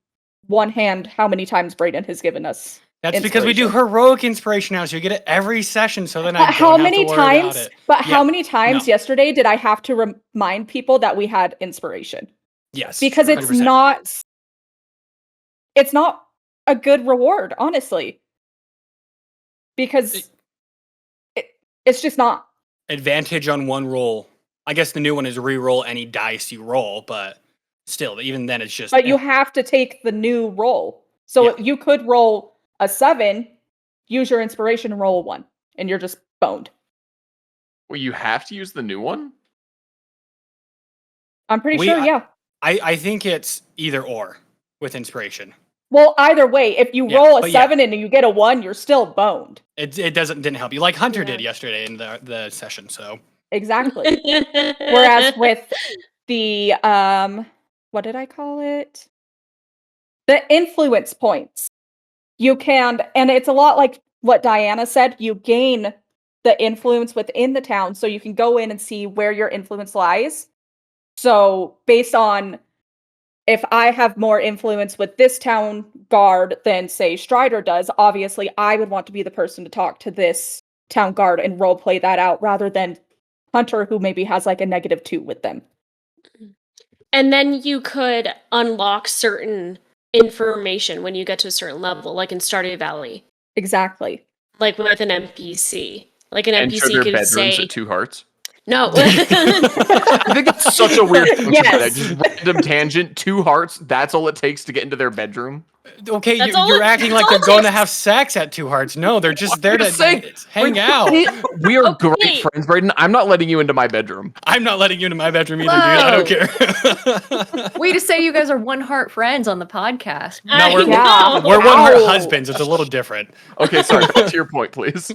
one hand how many times Brayden has given us. That's because we do heroic inspiration now, so you get it every session. So then I don't how have many to worry about times? it. But how Yeah, many times no. yesterday did I have to remind people that we had inspiration? Yes, Because it's 100%. not a good reward, honestly. Because it's just not. Advantage on one roll. I guess the new one is re-roll any dice you roll, but still, even then, it's just. But you have to take the new roll. So you could roll a 7, use your inspiration, and roll a 1, and you're just boned. Well, you have to use the new one? I'm pretty sure, yeah. I think it's either or with inspiration. Well, either way, if you roll a 7 and you get a 1, you're still boned. It didn't help you like Hunter did yesterday in the session. So exactly. Whereas with the what did I call it? The influence points. You can, and it's a lot like what Diana said, you gain the influence within the town, so you can go in and see where your influence lies. So based on if I have more influence with this town guard than, say, Strider does, obviously I would want to be the person to talk to this town guard and roleplay that out rather than Hunter, who maybe has like a -2 with them. And then you could unlock certain information when you get to a certain level, like in Stardew Valley. Exactly. Like with an NPC. Like an And show NPC their could bedrooms say... at 2 hearts? No. I think that's such a weird function. Yes. Just random tangent, 2 hearts, that's all it takes to get into their bedroom. Okay, That's all you're it- acting that's like all they're it going to takes. have sex at 2 hearts. No, they're just there to just saying, hang out. We are Okay. great friends, Brayden. I'm not letting you into my bedroom. I'm not letting you into my bedroom either, dude. I don't care. Way to say you guys are one heart friends on the podcast. No, I we're know. we're one heart Ow. husbands. It's a little different. Okay, sorry, back to your point, please.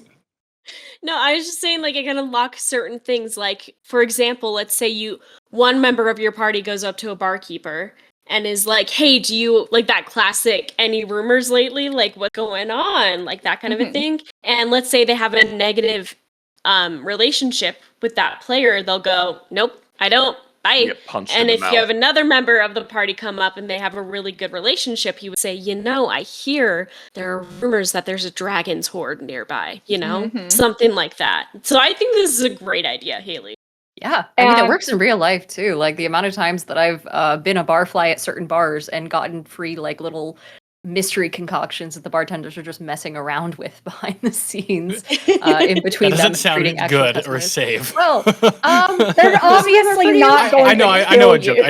No, I was just saying, like, it can unlock certain things. Like, for example, let's say one member of your party goes up to a barkeeper and is like, hey, do you, like that classic, any rumors lately? Like, what's going on? Like, that kind of a thing. And let's say they have a negative relationship with that player. They'll go, nope, I don't. Bye. You get punched And in the if mouth. you have another member of the party come up and they have a really good relationship, you would say, I hear there are rumors that there's a dragon's horde nearby, something like that. So I think this is a great idea, Haley. Yeah, I mean, it And- works in real life too. Like the amount of times that I've been a barfly at certain bars and gotten free like little mystery concoctions that the bartenders are just messing around with behind the scenes in between That them doesn't sound treating actual good or customers. safe. Well, They're obviously not going I know, to I know a kill joke. you.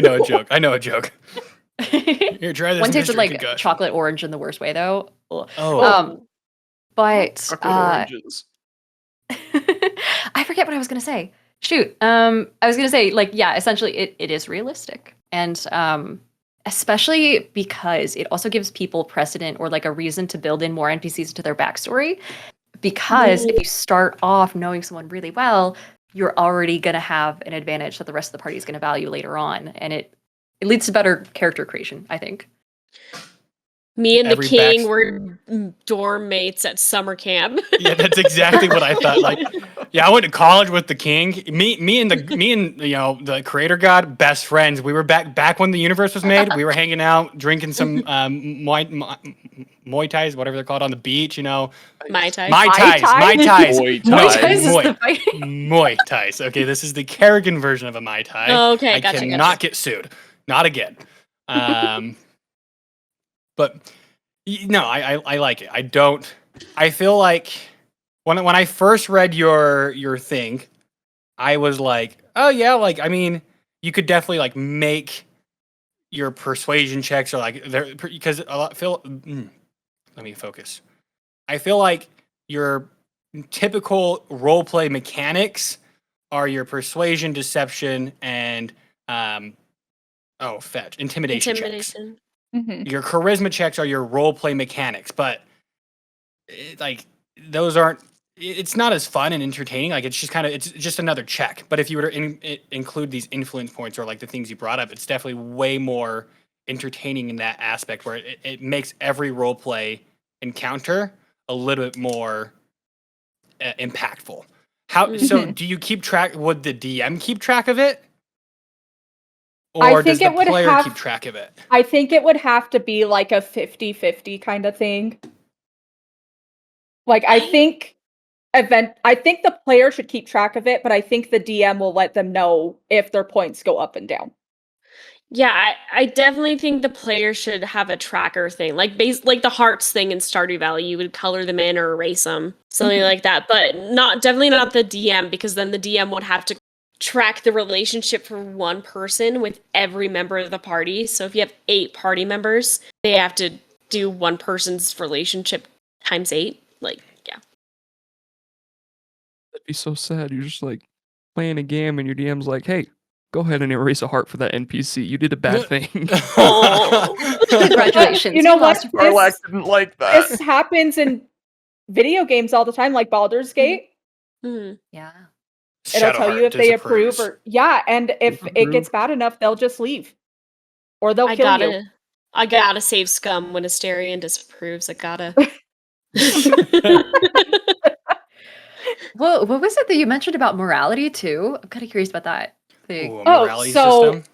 I know a joke. Here, try this one tasted mystery like concussion. chocolate orange in the worst way though. Ugh. Oh, But Chocolate oranges. I forget what I was gonna say. Shoot. I was gonna say, like, yeah, essentially it is realistic. And especially because it also gives people precedent or like a reason to build in more NPCs into their backstory. Because if you start off knowing someone really well, you're already gonna have an advantage that the rest of the party is gonna value later on. And it leads to better character creation, I think. Me and the Every king back- were dorm mates at summer camp. Yeah, that's exactly what I thought. Like, yeah, I went to college with the king. Me and the creator god, best friends. We were back when the universe was made. We were hanging out, drinking some Muay Thais, whatever they're called, on the beach. Mai Tai. Mai Tais. Muay No, Muay Thai. Thai is Muay. the fight. Muay Thais. Okay, this is the Kerrigan version of a Mai Tai. Oh, okay, I gotcha, cannot gotcha. get sued. Not again. But no, I like it. I feel like when I first read your thing, I was like, oh yeah, like I mean, you could definitely like make your persuasion checks or like there because a lot let me focus. I feel like your typical role play mechanics are your persuasion, deception, and intimidation checks. Intimidation. Mhm. Your charisma checks are your role play mechanics, but those aren't. It's not as fun and entertaining. Like it's just another check. But if you were to include these influence points or like the things you brought up, it's definitely way more entertaining in that aspect where it makes every role play encounter a little bit more impactful. So Mhm. do you keep track? Would the DM keep track of it, I or does think the it would player have- keep track of it? I think it would have to be like a 50-50 kind of thing. Like I think the player should keep track of it, but I think the DM will let them know if their points go up and down. Yeah, I definitely think the player should have a tracker thing, like like the hearts thing in Stardew Valley. You would color them in or erase them, something like that. But definitely not the DM, because then the DM would have to track the relationship for one person with every member of the party. So if you have 8 party members, they have to do one person's relationship times 8. Like, yeah. That'd be so sad. You're just like playing a game and your DM's like, hey, go ahead and erase a heart for that NPC. You did a bad thing. Congratulations. You know what? lost- Marlac didn't like that. This happens in video games all the time, like Baldur's Gate. Mhm. Yeah. It'll tell you if they approve or and if it gets bad enough, they'll just leave. Or they'll kill you. I gotta save scum when Asterion disapproves. I gotta. Well, what was it that you mentioned about morality too? I'm kind of curious about that thing. Ooh, a Oh, morality so- system.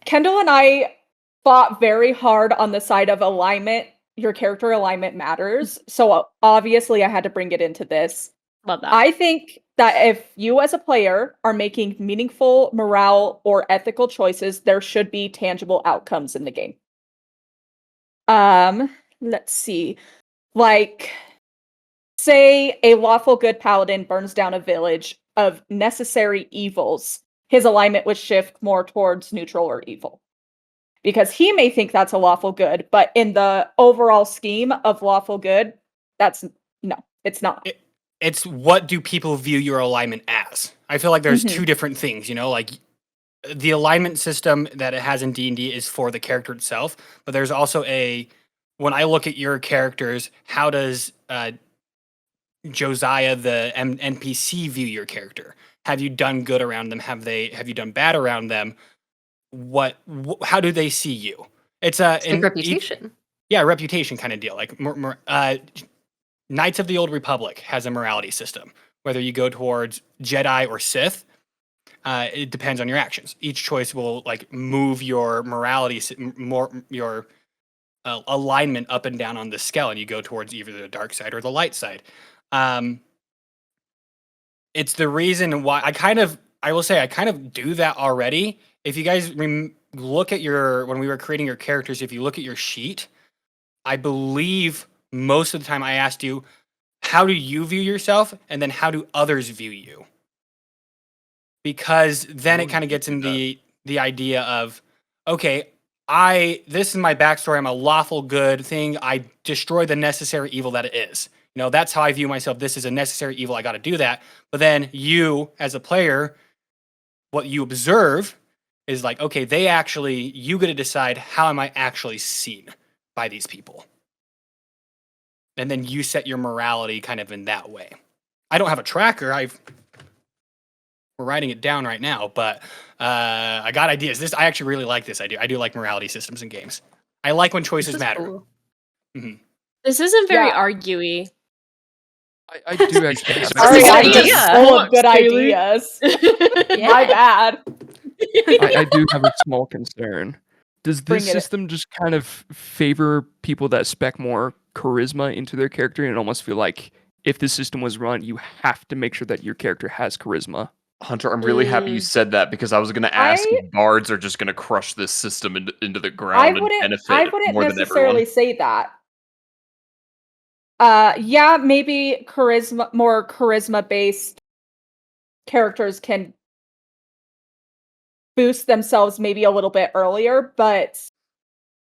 Kendall and I fought very hard on the side of alignment. Your character alignment matters. So obviously I had to bring it into this. Love that. I think that if you as a player are making meaningful morale or ethical choices, there should be tangible outcomes in the game. Let's see. Like, say a lawful good paladin burns down a village of necessary evils. His alignment would shift more towards neutral or evil. Because he may think that's a lawful good, but in the overall scheme of lawful good, it's not. It's what do people view your alignment as? I feel like there's Mhm. two different things, like the alignment system that it has in D&D is for the character itself, but there's also when I look at your characters, how does Josiah, the NPC, view your character? Have you done good around them? Have you done bad around them? How do they see you? It's It's like reputation. reputation kind of deal. Like Knights of the Old Republic has a morality system. Whether you go towards Jedi or Sith, it depends on your actions. Each choice will like move your morality, your alignment up and down on the scale, and you go towards either the dark side or the light side. It's the reason why I will say I kind of do that already. If you guys look at when we were creating your characters, if you look at your sheet, I believe most of the time I asked you, how do you view yourself? And then how do others view you? Because then it kind of gets in the idea of, okay, this is my backstory. I'm a lawful good thing. I destroy the necessary evil that it is. That's how I view myself. This is a necessary evil. I got to do that. But then you, as a player, what you observe is like, okay, you get to decide, how am I actually seen by these people? And then you set your morality kind of in that way. I don't have a tracker. We're writing it down right now, but I got ideas. I actually really like this idea. I do like morality systems in games. I like when This choices is matter. cool. This isn't very Yeah. arguey. I do actually have Sorry, Sorry, Good I'm idea. just full of good Haley. ideas. Yeah. My bad. I do have a small concern. Does Bring this it. system just kind of favor people that spec more charisma into their character and almost feel like if this system was run, you have to make sure that your character has charisma? Hunter, I'm really happy you Mm. said that because I was going to ask I- if bards are just going to crush this system into the I ground and wouldn't benefit more than necessarily everyone. say that. Yeah, maybe more charisma based characters can boost themselves maybe a little bit earlier, but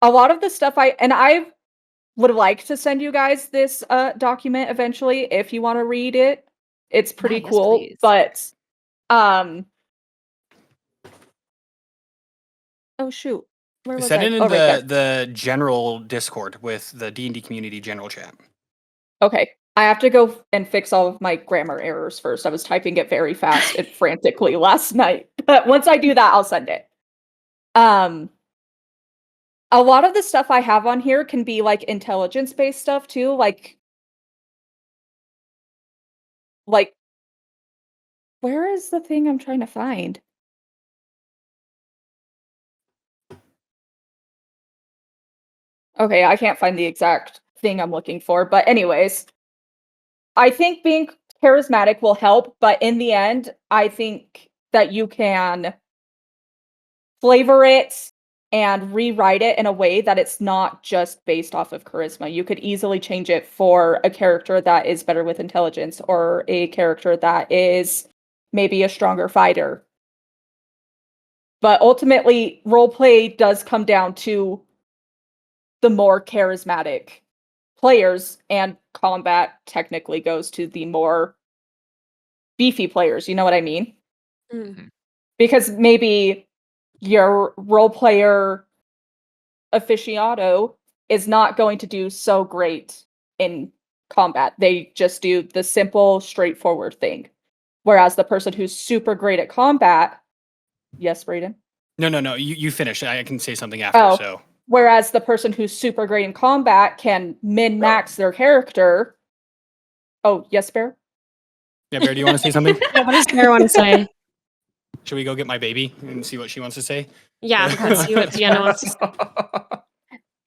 a lot of the stuff I would like to send you guys this document eventually if you want to read it. It's pretty yes, cool, please. but oh shoot. Where was Send I? it in Oh, right there. the general Discord with the D&D community general chat. Okay. I have to go and fix all of my grammar errors first. I was typing it very fast and frantically last night. But once I do that, I'll send it. A lot of the stuff I have on here can be like intelligence-based stuff too, like where is the thing I'm trying to find? Okay, I can't find the exact thing I'm looking for, but anyways, I think being charismatic will help, but in the end, I think that you can flavor it and rewrite it in a way that it's not just based off of charisma. You could easily change it for a character that is better with intelligence or a character that is maybe a stronger fighter. But ultimately, roleplay does come down to the more charismatic players, and combat technically goes to the more beefy players. You know what I mean? Mm. Because maybe your role player aficionado is not going to do so great in combat. They just do the simple, straightforward thing. Whereas the person who's super great at combat, yes, Brayden? No. You finish. I can say something after. Oh. So Whereas the person who's super great in combat can min-max their character. Oh, yes, Bear? yeah, Bear, do you want to say something? Yeah, what does Sarah want to say? Should we go get my baby and see what she wants to say? Yeah, let's see what Deanna wants to say.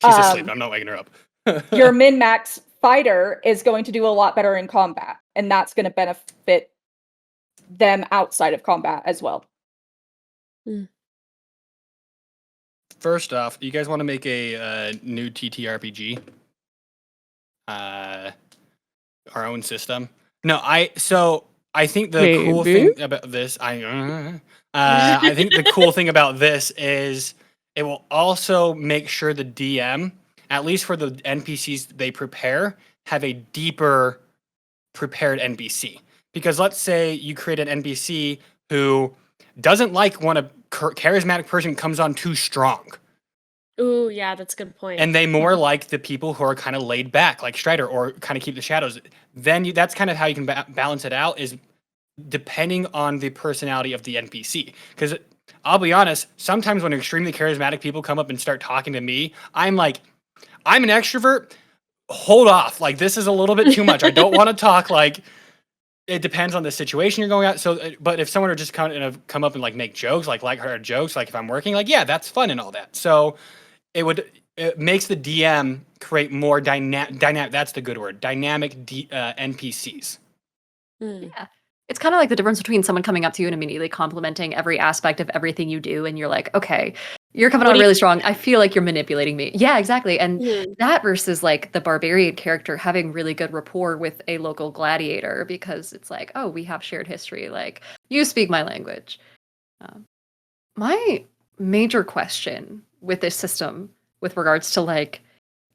She's asleep. I'm not waking her up. Your min-max fighter is going to do a lot better in combat, and that's going to benefit them outside of combat as well. First off, you guys want to make a new TTRPG? Our own system? No, I think the cool thing about this, I think the cool thing about this is it will also make sure the DM, at least for the NPCs they prepare, have a deeper prepared NPC. Because let's say you create an NPC who doesn't like when a charismatic person comes on too strong. Ooh, yeah, that's a good point. And they more like the people who are kind of laid back, like Strider, or kind of keep the shadows. Then that's kind of how you can balance it out, is depending on the personality of the NPC. Because I'll be honest, sometimes when extremely charismatic people come up and start talking to me, I'm like, I'm an extrovert. Hold off. Like, this is a little bit too much. I don't want to talk. Like, it depends on the situation you're going at. So, but if someone were just come up and like make jokes, like lighthearted jokes, like if I'm working, like, yeah, that's fun and all that. So it makes the DM create more dynamic. That's the good word. Dynamic NPCs. Yeah. It's kind of like the difference between someone coming up to you and immediately complimenting every aspect of everything you do, and you're like, okay, you're coming on really strong. I feel like you're manipulating me. Yeah, exactly. And that versus like the barbarian character having really good rapport with a local gladiator, because it's like, oh, we have shared history. Like, you speak my language. My major question with this system, with regards to like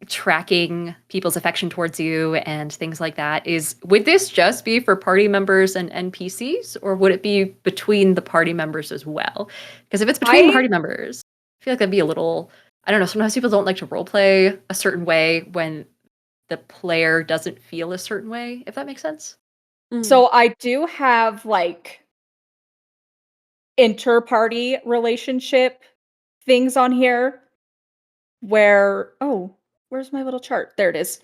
tracking people's affection towards you and things like that, is would this just be for party members and NPCs, or would it be between the party members as well? Because if it's between party members, I feel like that'd be a little, I don't know, sometimes people don't like to roleplay a certain way when the player doesn't feel a certain way, if that makes sense. So I do have like inter-party relationship things on here. where's my little chart? There it is.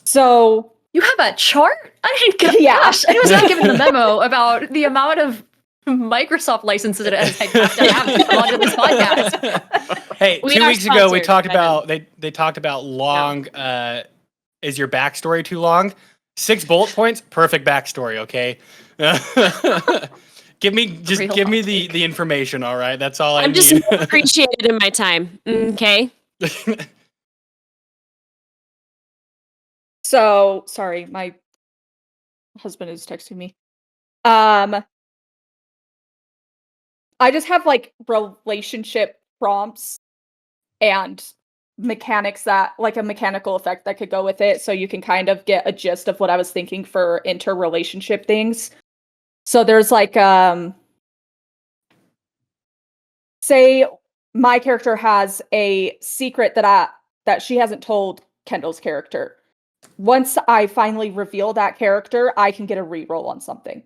So You have a chart? I didn't get. Yeah. Gosh, I was not given the memo about the amount of Microsoft licenses it has to have to come onto this podcast. Hey, We 2 are weeks ago we sponsored talked by them. about they talked about long. Is your backstory too long? 6 bullet points, perfect backstory. Okay. give me the information. All right, that's all I I'm need. just more appreciated in my time. Okay. So sorry, my husband is texting me. I just have like relationship prompts and mechanics that like a mechanical effect that could go with it, so you can kind of get a gist of what I was thinking for interrelationship things. So there's like say my character has a secret that she hasn't told Kendall's character. Once I finally reveal that character, I can get a reroll on something.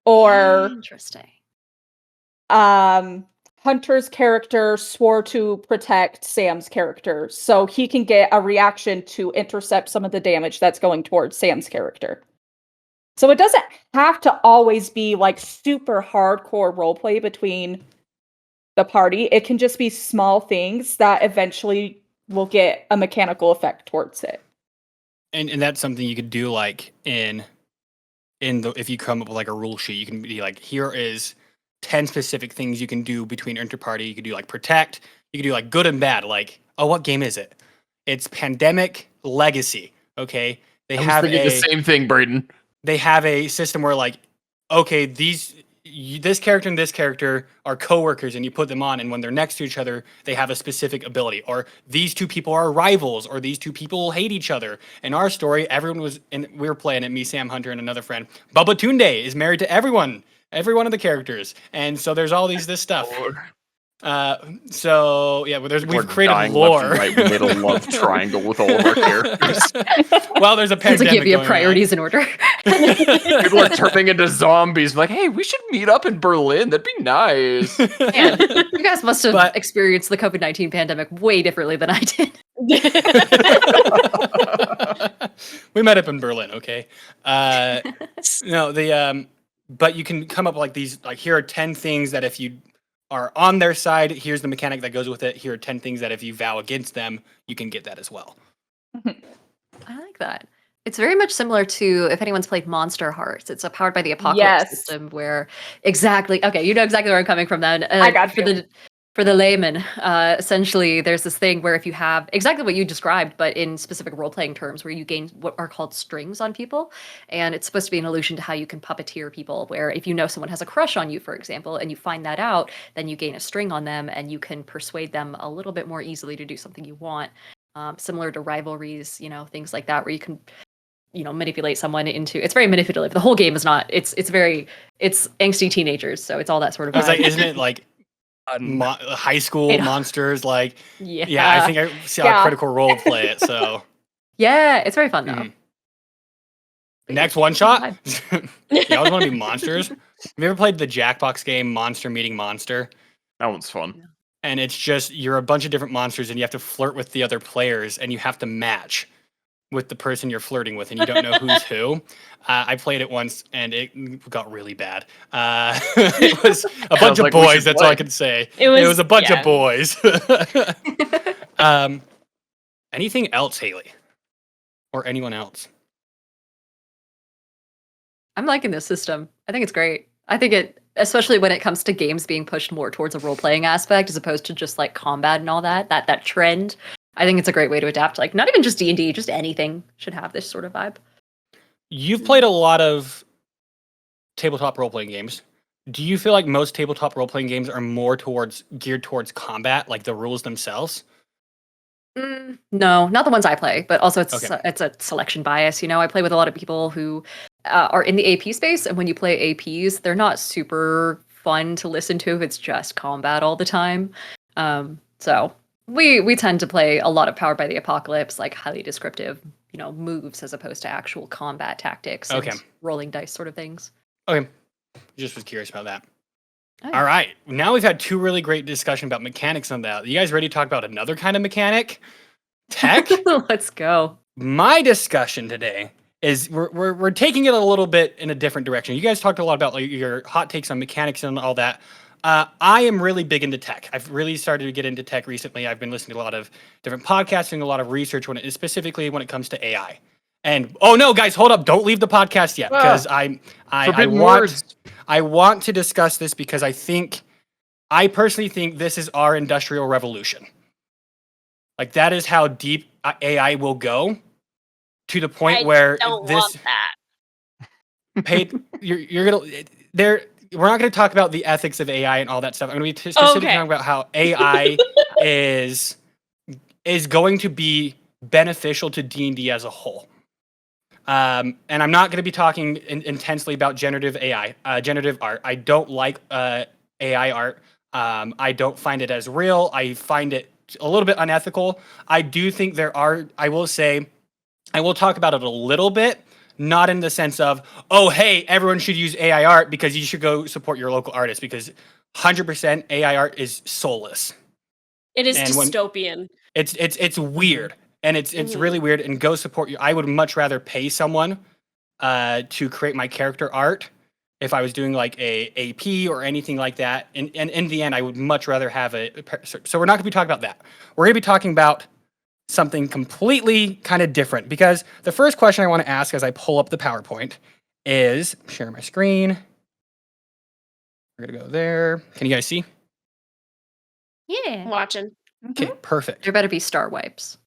Or Interesting. Hunter's character swore to protect Sam's character, so he can get a reaction to intercept some of the damage that's going towards Sam's character. So it doesn't have to always be like super hardcore roleplay between the party. It can just be small things that eventually will get a mechanical effect towards it. And that's something you could do like in the if you come up with like a rule sheet, you can be like, here is 10 specific things you can do between interparty. You could do like protect, you could do like good and bad, like, oh, what game is it? It's Pandemic Legacy. Okay. I was thinking the same thing, Braden. They have a system where like, okay, this character and this character are coworkers, and you put them on, and when they're next to each other, they have a specific ability. Or these two people are rivals, or these two people hate each other. In our story, we were playing it, me, Sam, Hunter, and another friend. Baba Tunde is married to every one of the characters, and so there's all this stuff. So yeah, we've created lore. Left and right, middle love triangle with all of our characters. Well, there's a It's like pandemic. give you going priorities in order. People are turning into zombies. Like, hey, we should meet up in Berlin. That'd be nice. Man, you guys must have But- experienced the COVID-19 pandemic way differently than I did. We met up in Berlin, okay? No, but you can come up with like these, like, here are 10 things that if you are on their side, here's the mechanic that goes with it. Here are 10 things that if you vow against them, you can get that as well. I like that. It's very much similar to if anyone's played Monster Hearts. It's a powered by the apocalypse Yes. system where okay, you know exactly where I'm coming from then. I got you. For the layman, essentially there's this thing where if you have exactly what you described, but in specific role-playing terms, where you gain what are called strings on people, and it's supposed to be an allusion to how you can puppeteer people, where if you know someone has a crush on you, for example, and you find that out, then you gain a string on them and you can persuade them a little bit more easily to do something you want. Similar to rivalries, things like that, where you can manipulate someone into. It's very manipulative. The whole game is not. It's angsty teenagers, so it's all that sort of I was like, vibe. isn't it like high school It- monsters? Like, Yeah. yeah, I think I see how Critical Role play it. So Yeah, it's very fun though. Mhm. Next one shot. You always want to be monsters. Have you ever played the Jackbox game Monster Meeting Monster? That one's fun. And it's just you're a bunch of different monsters, and you have to flirt with the other players, and you have to match with the person you're flirting with, and you don't know who's who. I played it once, and it got really bad. It was a bunch of like we boys. should That's all I play. can say. It It was- was a bunch yeah. of boys. Anything else, Haley, or anyone else? I'm liking this system. I think it's great. I think it, especially when it comes to games being pushed more towards a role-playing aspect as opposed to just like combat and all that trend. I think it's a great way to adapt. Like not even just D&D, just anything should have this sort of vibe. You've played a lot of tabletop role-playing games. Do you feel like most tabletop role-playing games are more geared towards combat, like the rules themselves? No, not the ones I play, but also it's Okay. it's a selection bias. I play with a lot of people who are in the AP space, and when you play APs, they're not super fun to listen to if it's just combat all the time. So we tend to play a lot of Powered by the Apocalypse, like highly descriptive, moves as opposed to actual combat tactics and Okay. rolling dice sort of things. Okay, just was curious about that. Nice. All right. Now we've had 2 really great discussion about mechanics on that. You guys ready to talk about another kind of mechanic? Tech? Let's go. My discussion today is we're taking it a little bit in a different direction. You guys talked a lot about like, your hot takes on mechanics and all that. I am really big into tech. I've really started to get into tech recently. I've been listening to a lot of different podcasts, doing a lot of research specifically when it comes to AI. And oh no, guys, hold up! Don't leave the podcast yet because I Forbidden want words. I want to discuss this because I personally think this is our industrial revolution. Like that is how deep AI will go, to the point where don't this want that. paid you're gonna there. We're not going to talk about the ethics of AI and all that stuff. I'm going to be specifically Okay. talking about how AI is going to be beneficial to D&D as a whole. And I'm not going to be talking intensely about generative AI, generative art. I don't like AI art. I don't find it as real. I find it a little bit unethical. I do think I will talk about it a little bit, not in the sense of, oh, hey, everyone should use AI art because you should go support your local artist, because 100% AI art is soulless. It is And when- dystopian. It's weird, and it's really weird. And go support I would much rather pay someone to create my character art if I was doing like a AP or anything like that. And in the end, I would much rather have so we're not going to be talking about that. We're going to be talking about something completely kind of different, because the first question I want to ask as I pull up the PowerPoint is, share my screen. We're going to go there. Can you guys see? Yeah. Watching. Okay, perfect. There better be star wipes.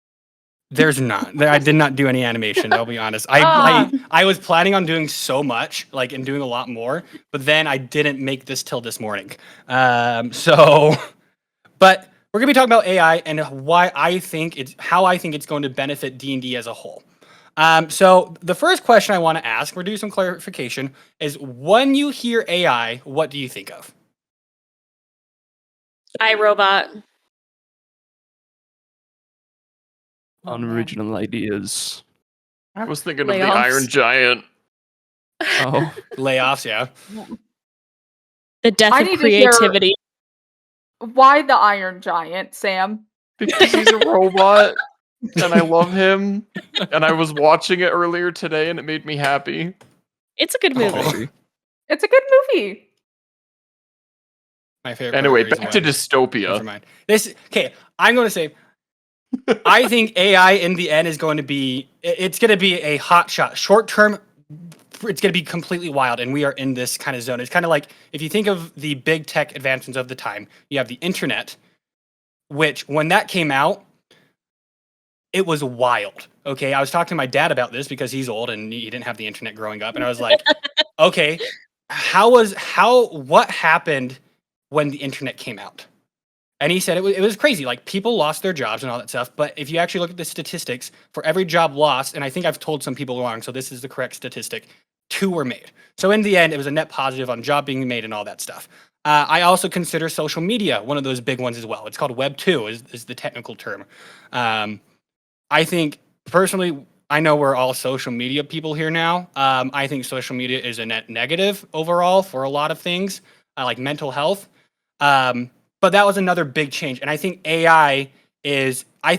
There's not. I did not do any animation, I'll be honest. I was planning on doing so much, like, and doing a lot more, but then I didn't make this till this morning. But we're gonna be talking about AI and how I think it's going to benefit D&D as a whole. So the first question I want to ask, we're doing some clarification, is when you hear AI, what do you think of? iRobot. Unoriginal ideas. I was thinking of the Layoffs. Iron Giant. Oh, Layoffs, yeah. The death I of need to hear- creativity. Why the Iron Giant, Sam? Because he's a robot and I love him. And I was watching it earlier today and it made me happy. It's a good movie. Oh. It's a good movie. My favorite. Anyway, part is back to when- Never dystopia. mind. I'm going to say, I think AI in the end is going to be, it's going to be a hot shot. Short term, it's going to be completely wild, and we are in this kind of zone. It's kind of like, if you think of the big tech advancements of the time, you have the internet, which when that came out, it was wild. Okay, I was talking to my dad about this because he's old and he didn't have the internet growing up, and I was like, okay, what happened when the internet came out? And he said it was crazy. Like, people lost their jobs and all that stuff. But if you actually look at the statistics, for every job lost, and I think I've told some people wrong, so this is the correct statistic, 2 were made. So in the end, it was a net positive on job being made and all that stuff. I also consider social media one of those big ones as well. It's called Web 2 is the technical term. I think, personally, I know we're all social media people here now. I think social media is a net negative overall for a lot of things, like mental health. But that was another big change. And I think I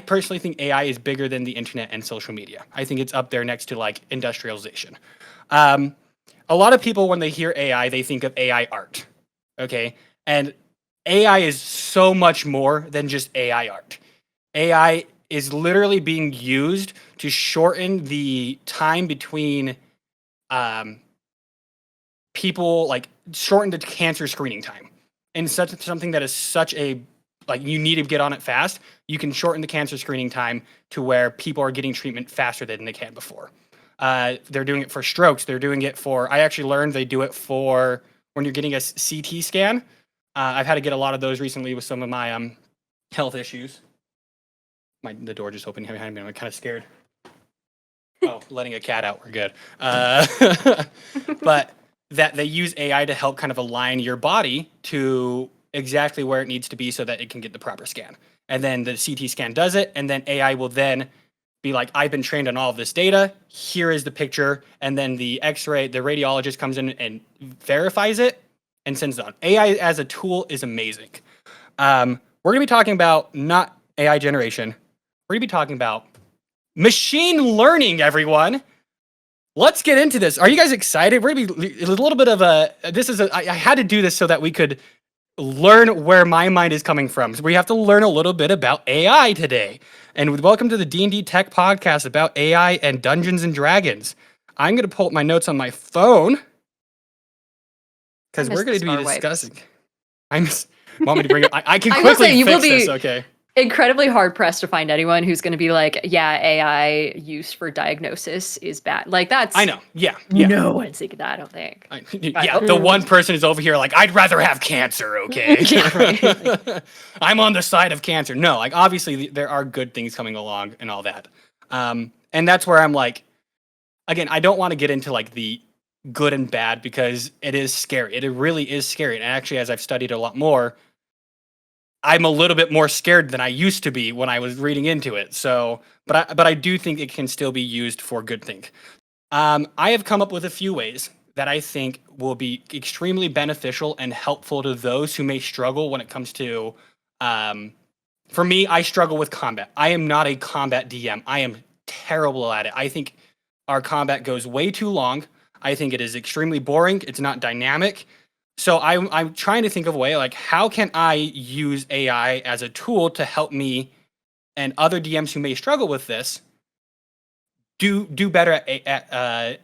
personally think AI is bigger than the internet and social media. I think it's up there next to like industrialization. A lot of people, when they hear AI, they think of AI art. Okay. And AI is so much more than just AI art. AI is literally being used to shorten the time between people, like shorten the cancer screening time. And something that is such a, like, you need to get on it fast, you can shorten the cancer screening time to where people are getting treatment faster than they can before. They're doing it for strokes. They're doing it for, I actually learned they do it for when you're getting a CT scan. I've had to get a lot of those recently with some of my health issues. The door just opened behind me. I'm kind of scared. Oh, letting a cat out. We're good. But that they use AI to help kind of align your body to exactly where it needs to be so that it can get the proper scan. And then the CT scan does it, and then AI will then be like, I've been trained on all of this data. Here is the picture. And then the X-ray, the radiologist comes in and verifies it. and sends it on. AI as a tool is amazing. We're going to be talking about not AI generation. We're going to be talking about machine learning, everyone. Let's get into this. Are you guys excited? We're going to be a little bit of I had to do this so that we could learn where my mind is coming from. So we have to learn a little bit about AI today. And welcome to the D&D Tech Podcast about AI and Dungeons and Dragons. I'm going to pull up my notes on my phone because we're going to be discussing. Want me to bring it? I can quickly fix this. Okay. Incredibly hard pressed to find anyone who's going to be like, yeah, AI use for diagnosis is bad. Like that's. I know. Yeah. No one's thinking that. I don't think. The one person is over here like, I'd rather have cancer. Okay. I'm on the side of cancer. No, like obviously there are good things coming along and all that. And that's where I'm like, again, I don't want to get into like the good and bad because it is scary. It really is scary. And actually, as I've studied a lot more, I'm a little bit more scared than I used to be when I was reading into it. So, but I do think it can still be used for good things. I have come up with a few ways that I think will be extremely beneficial and helpful to those who may struggle when it comes to, for me, I struggle with combat. I am not a combat DM. I am terrible at it. I think our combat goes way too long. I think it is extremely boring. It's not dynamic. So I'm trying to think of a way, like, how can I use AI as a tool to help me and other DMs who may struggle with this do better at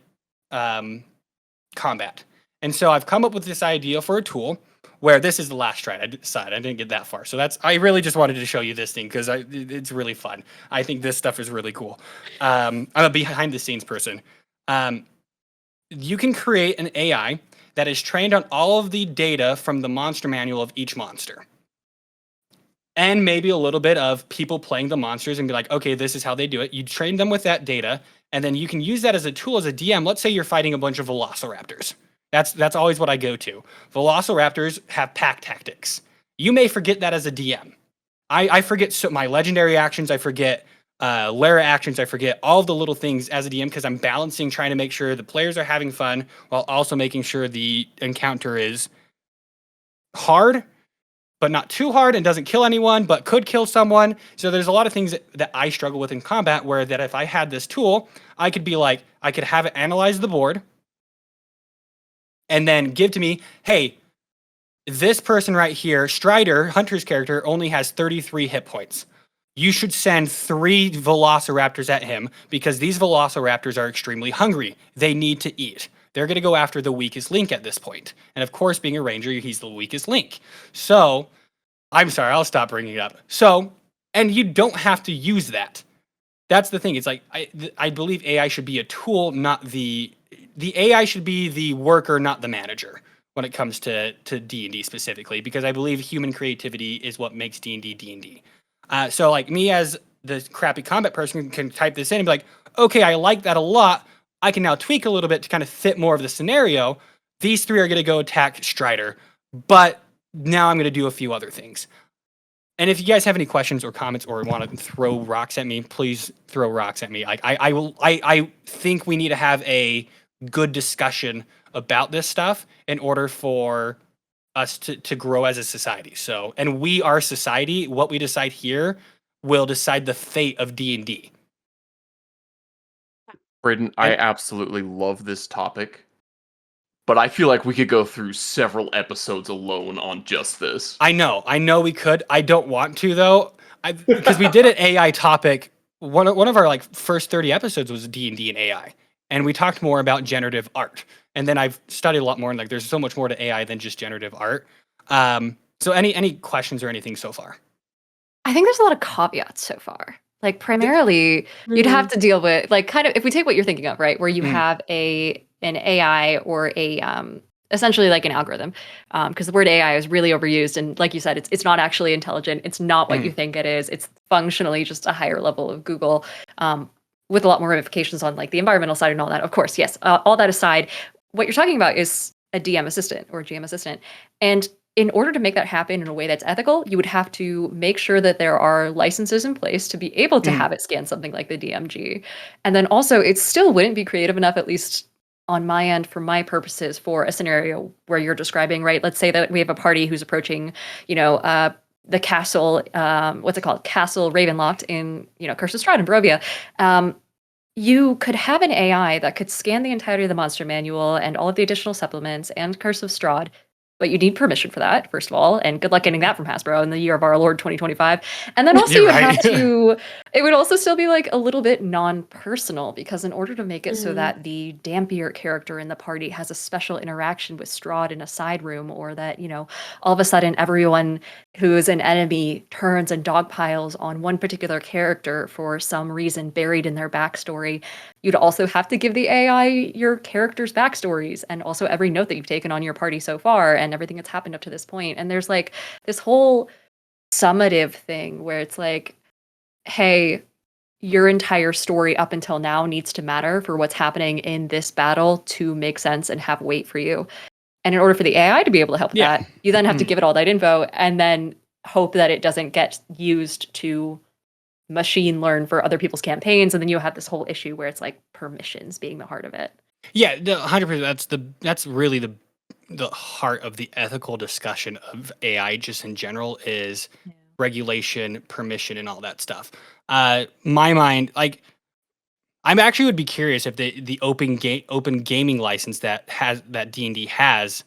combat. And so I've come up with this idea for a tool where this is the last try. I decided I didn't get that far. So I really just wanted to show you this thing because it's really fun. I think this stuff is really cool. I'm a behind the scenes person. You can create an AI that is trained on all of the data from the monster manual of each monster. And maybe a little bit of people playing the monsters and be like, okay, this is how they do it. You train them with that data, and then you can use that as a tool as a DM. Let's say you're fighting a bunch of velociraptors. That's always what I go to. Velociraptors have pack tactics. You may forget that as a DM. I forget my legendary actions. I forget Lara actions. I forget all of the little things as a DM because I'm balancing, trying to make sure the players are having fun while also making sure the encounter is hard, but not too hard and doesn't kill anyone, but could kill someone. So there's a lot of things that I struggle with in combat where that if I had this tool, I could be like, I could have it analyze the board and then give to me, hey, this person right here, Strider, Hunter's character, only has 33 hit points. You should send 3 velociraptors at him because these velociraptors are extremely hungry. They need to eat. They're going to go after the weakest link at this point. And of course, being a ranger, he's the weakest link. So, I'm sorry, I'll stop bringing it up. So, and you don't have to use that. That's the thing. It's like, I believe AI should be a tool, not the AI should be the worker, not the manager when it comes to D&D specifically, because I believe human creativity is what makes D&D D&D. So like me as the crappy combat person can type this in and be like, okay, I like that a lot. I can now tweak a little bit to kind of fit more of the scenario. These 3 are going to go attack Strider, but now I'm going to do a few other things. And if you guys have any questions or comments or want to throw rocks at me, please throw rocks at me. Like I think we need to have a good discussion about this stuff in order for us to grow as a society. So, and we are society. What we decide here will decide the fate of D&D. Braden, I absolutely love this topic, but I feel like we could go through several episodes alone on just this. I know we could. I don't want to though, because we did an AI topic. One of our like first 30 episodes was D&D and AI, and we talked more about generative art. And then I've studied a lot more, and like there's so much more to AI than just generative art. So any questions or anything so far? I think there's a lot of caveats so far. Like primarily, you'd have to deal with like kind of if we take what you're thinking of, right, where you have an AI or a essentially like an algorithm, because the word AI is really overused, and like you said, it's not actually intelligent. It's not what you think it is. It's functionally just a higher level of Google, with a lot more ramifications on like the environmental side and all that. Of course, yes. All that aside, what you're talking about is a DM assistant or GM assistant, and in order to make that happen in a way that's ethical, you would have to make sure that there are licenses in place to be able to have it scan something like the DMG. And then also, it still wouldn't be creative enough, at least on my end, for my purposes, for a scenario where you're describing, right? Let's say that we have a party who's approaching, the castle, what's it called? Castle Ravenloft in, Curse of Strahd in Barovia. You could have an AI that could scan the entirety of the monster manual and all of the additional supplements and Curse of Strahd, but you need permission for that, first of all, and good luck getting that from Hasbro in the year of our Lord 2025. And then also You're you would right. have to, it would also still be like a little bit non-personal, because in order to make it so Mhm. that the Dampier character in the party has a special interaction with Strahd in a side room, or that, all of a sudden everyone who is an enemy turns and dogpiles on one particular character for some reason buried in their backstory, you'd also have to give the AI your characters' backstories and also every note that you've taken on your party so far and everything that's happened up to this point. And there's like this whole summative thing where it's like, hey, your entire story up until now needs to matter for what's happening in this battle to make sense and have weight for you. And in order for the AI to be able to help with Yeah. that, you then have to Mhm. give it all that info and then hope that it doesn't get used to machine learn for other people's campaigns. And then you have this whole issue where it's like permissions being the heart of it. Yeah, 100%. That's really the heart of the ethical discussion of AI just in general is regulation, permission, and all that stuff. My mind, like, I'm actually would be curious if the open gaming license that D&D has,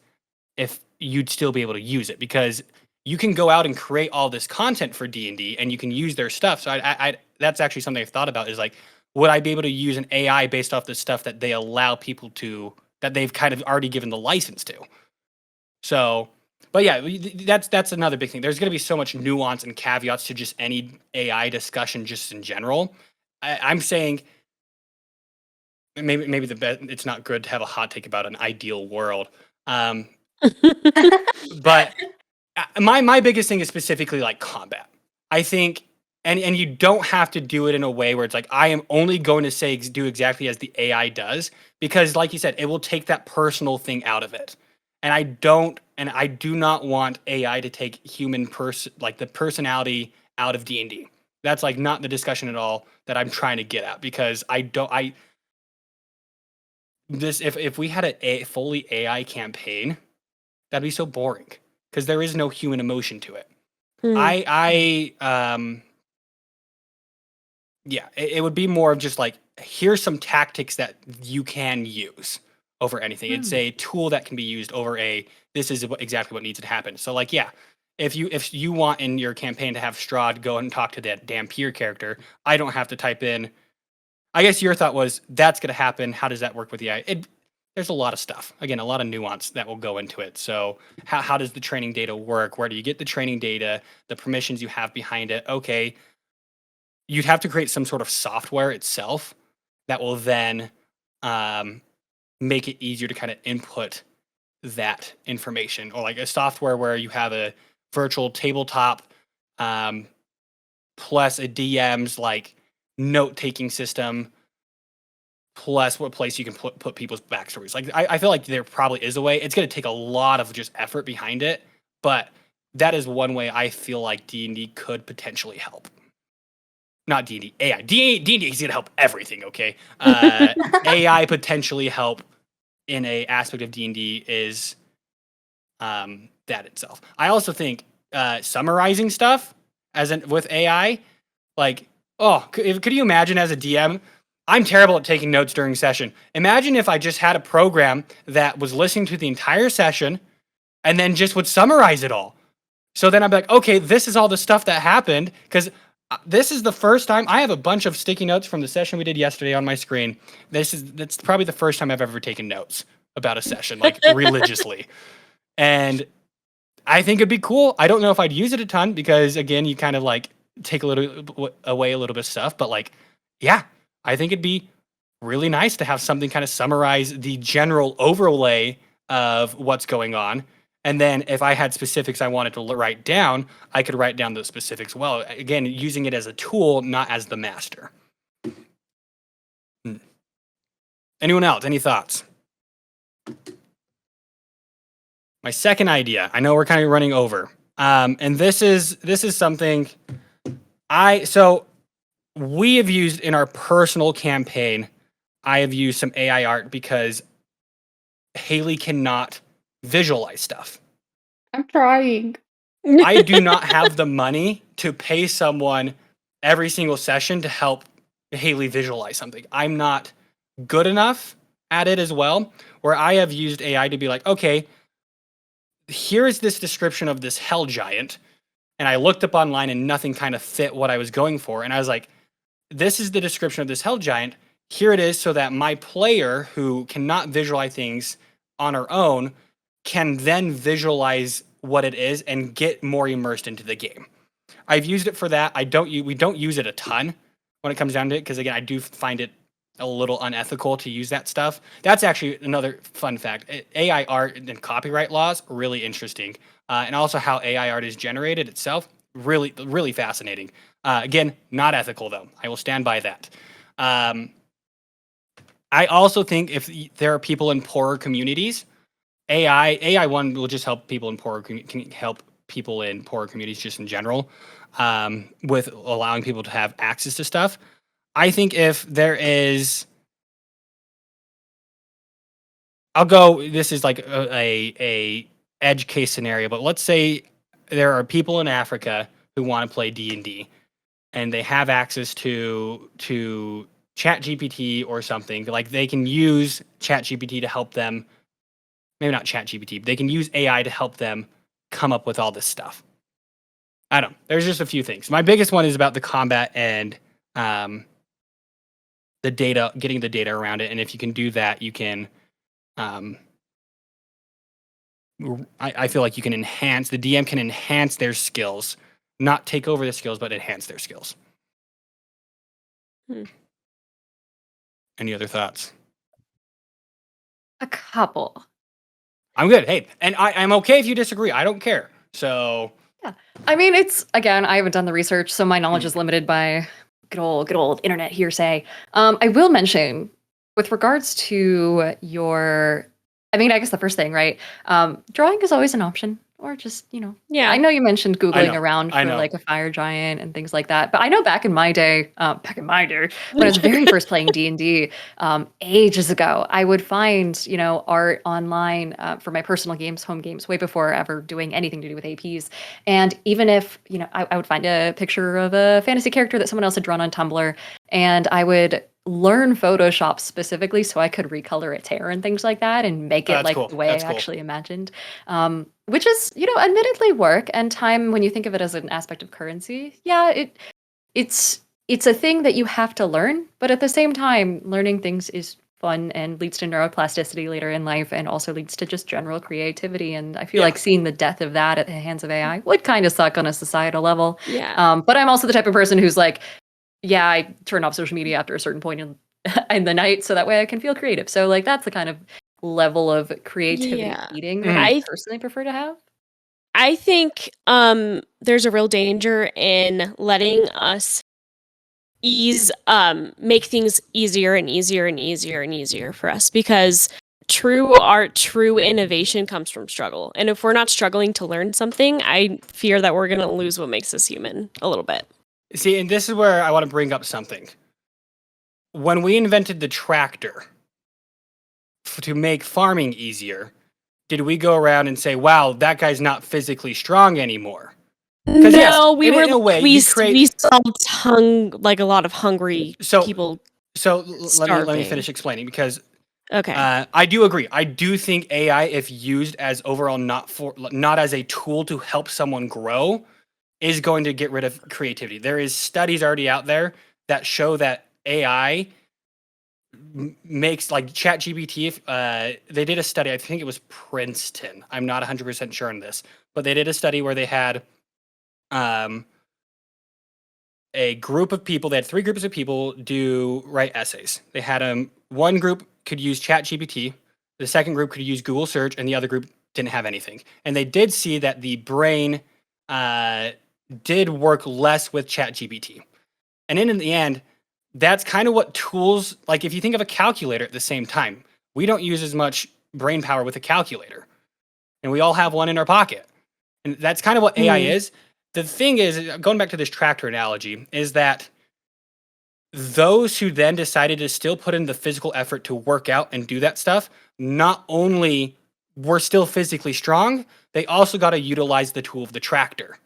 if you'd still be able to use it, because you can go out and create all this content for D&D and you can use their stuff. So that's actually something I've thought about, is like, would I be able to use an AI based off the stuff that they allow people to, that they've kind of already given the license to? So, but yeah, that's another big thing. There's going to be so much nuance and caveats to just any AI discussion, just in general. I'm saying maybe it's not good to have a hot take about an ideal world. But my biggest thing is specifically like combat. I think, and you don't have to do it in a way where it's like, I am only going to do exactly as the AI does, because like you said, it will take that personal thing out of it. And I do not want AI to take like the personality out of D&D. That's like not the discussion at all that I'm trying to get at, because if we had a fully AI campaign, that'd be so boring, because there is no human emotion to it. Yeah, it would be more of just like, here's some tactics that you can use over anything. It's a tool that can be used over this is exactly what needs to happen. So like, yeah, if you want in your campaign to have Strahd go and talk to that Dampier character, I don't have to type in. I guess your thought was that's going to happen. How does that work with the AI? There's a lot of stuff. Again, a lot of nuance that will go into it. So how does the training data work? Where do you get the training data? The permissions you have behind it? Okay, you'd have to create some sort of software itself that will then make it easier to kind of input that information, or like a software where you have a virtual tabletop plus a DM's like note-taking system, plus what place you can put people's backstories. Like, I feel like there probably is a way. It's going to take a lot of just effort behind it, but that is one way I feel like D&D could potentially help. Not D&D, AI. D&D is going to help everything, okay? AI potentially help in a aspect of D&D is that itself. I also think summarizing stuff with AI, like, could you imagine as a DM? I'm terrible at taking notes during session. Imagine if I just had a program that was listening to the entire session and then just would summarize it all. So then I'd be like, okay, this is all the stuff that happened, because this is the first time I have a bunch of sticky notes from the session we did yesterday on my screen. That's probably the first time I've ever taken notes about a session, like religiously. And I think it'd be cool. I don't know if I'd use it a ton, because again, you kind of like take away a little bit of stuff, but like, yeah, I think it'd be really nice to have something kind of summarize the general overlay of what's going on. And then if I had specifics I wanted to write down, I could write down those specifics well. Again, using it as a tool, not as the master. Anyone else? Any thoughts? My second idea, I know we're kind of running over. And this is something we have used in our personal campaign. I have used some AI art because Haley cannot visualize stuff. I'm trying. I do not have the money to pay someone every single session to help Haley visualize something. I'm not good enough at it as well, where I have used AI to be like, okay, here is this description of this hell giant. And I looked up online and nothing kind of fit what I was going for. And I was like, this is the description of this hell giant. Here it is, so that my player who cannot visualize things on her own can then visualize what it is and get more immersed into the game. I've used it for that. We don't use it a ton when it comes down to it, because again, I do find it a little unethical to use that stuff. That's actually another fun fact. AI art and copyright laws, really interesting. And also how AI art is generated itself, really, really fascinating. Again, not ethical though. I will stand by that. I also think if there are people in poorer communities, AI one will just help people in poorer communities just in general, with allowing people to have access to stuff. I think if there is, I'll go. This is like a edge case scenario, but let's say there are people in Africa who want to play D&D, and they have access to ChatGPT or something. Like they can use ChatGPT to help them. Maybe not ChatGPT, but they can use AI to help them come up with all this stuff. I don't know. There's just a few things. My biggest one is about the combat and the data, getting the data around it. And if you can do that, you can, I feel like you can enhance, the DM can enhance their skills, not take over the skills, but enhance their skills. Any other thoughts? A couple. I'm good. Hey, and I'm okay if you disagree. I don't care. So Yeah. I mean, it's, again, I haven't done the research, so my knowledge is limited by good old internet hearsay. I will mention, with regards to your, I mean, I guess the first thing, right? Drawing is always an option, or just, Yeah. I know you mentioned Googling around I for know. like a fire giant and things like that, but I know back in my day, when I was very first playing D&D, ages ago, I would find, art online for my personal games, home games, way before ever doing anything to do with APs. And even if, I would find a picture of a fantasy character that someone else had drawn on Tumblr, and I would learn Photoshop specifically so I could recolor its hair and things like that and make it That's like cool. the way That's I cool. actually imagined. Which is, admittedly work and time when you think of it as an aspect of currency. Yeah, it's a thing that you have to learn, but at the same time, learning things is fun and leads to neuroplasticity later in life and also leads to just general creativity. And I feel like seeing the death of that at the hands of AI would kind of suck on a societal level. Yeah. But I'm also the type of person who's like, yeah, I turn off social media after a certain point in the night so that way I can feel creative. So like that's the kind of level of creativity Yeah. feeding that I personally prefer to have. I think there's a real danger in letting us make things easier and easier and easier and easier for us, because true art, true innovation comes from struggle. And if we're not struggling to learn something, I fear that we're going to lose what makes us human a little bit. See, and this is where I want to bring up something. When we invented the tractor to make farming easier, did we go around and say, wow, that guy's not physically strong anymore? No, yes, we in were a way, we you s- create- we solved like a lot of hungry people. So let me starving. finish explaining, because Okay. I do agree. I do think AI, if used as overall not as a tool to help someone grow, is going to get rid of creativity. There is studies already out there that show that AI makes, like ChatGPT. They did a study. I think it was Princeton. I'm not 100% sure on this, but they did a study where they had a group of people. They had 3 groups of people write essays. They had one group could use ChatGPT, the second group could use Google search, and the other group didn't have anything. And they did see that the brain did work less with ChatGPT. And in the end, that's kind of what tools, like if you think of a calculator at the same time, we don't use as much brain power with a calculator. And we all have one in our pocket. And that's kind of what AI is. The thing is, going back to this tractor analogy, is that those who then decided to still put in the physical effort to work out and do that stuff, not only were still physically strong, they also got to utilize the tool of the tractor.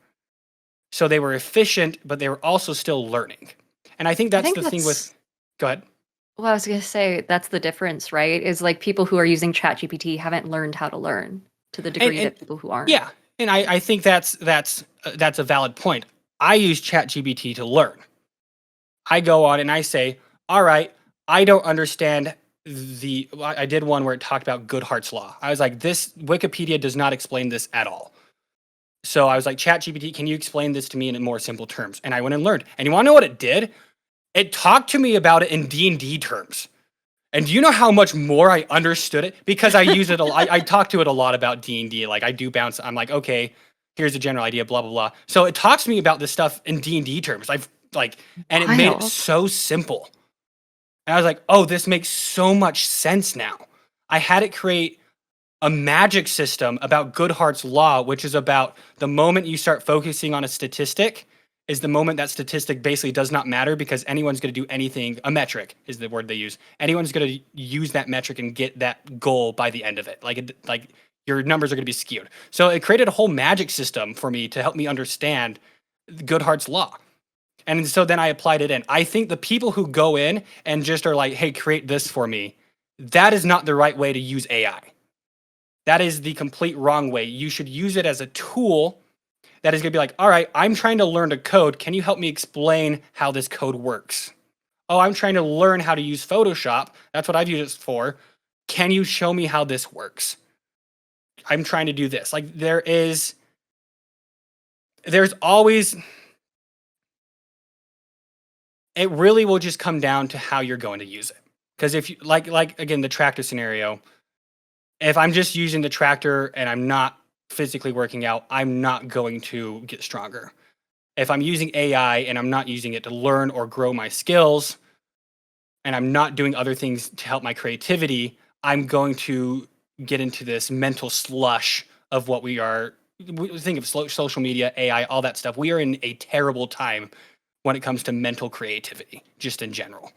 So they were efficient, but they were also still learning. And I think that's the thing with. Go ahead. Well, I was going to say that's the difference, right? Is like people who are using ChatGPT haven't learned how to learn to the degree that people who aren't. Yeah, and I think that's a valid point. I use ChatGPT to learn. I go on and I say, all right, I don't understand I did one where it talked about Goodhart's law. I was like, this Wikipedia does not explain this at all. So I was like, ChatGPT, can you explain this to me in more simple terms? And I went and learned. And you want to know what it did? It talked to me about it in D&D terms. And do you know how much more I understood it? Because I use it I talk to it a lot about D&D. Like I do bounce. I'm like, okay, here's a general idea, blah, blah, blah. So it talks to me about this stuff in D&D terms. And it made it so simple. And I was like, oh, this makes so much sense now. I had it create a magic system about Goodhart's law, which is about the moment you start focusing on a statistic is the moment that statistic basically does not matter because anyone's going to do anything. A metric is the word they use. Anyone's going to use that metric and get that goal by the end of it. Like your numbers are going to be skewed. So it created a whole magic system for me to help me understand Goodhart's law. And so then I applied it in. I think the people who go in and just are like, hey, create this for me, that is not the right way to use AI. That is the complete wrong way. You should use it as a tool that is going to be like, all right, I'm trying to learn to code. Can you help me explain how this code works? Oh, I'm trying to learn how to use Photoshop. That's what I've used it for. Can you show me how this works? I'm trying to do this. Like there's always, it really will just come down to how you're going to use it. Because if you like again, the tractor scenario, if I'm just using the tractor and I'm not physically working out, I'm not going to get stronger. If I'm using AI and I'm not using it to learn or grow my skills, and I'm not doing other things to help my creativity, I'm going to get into this mental slush of what we are. Think of social media, AI, all that stuff. We are in a terrible time when it comes to mental creativity, just in general.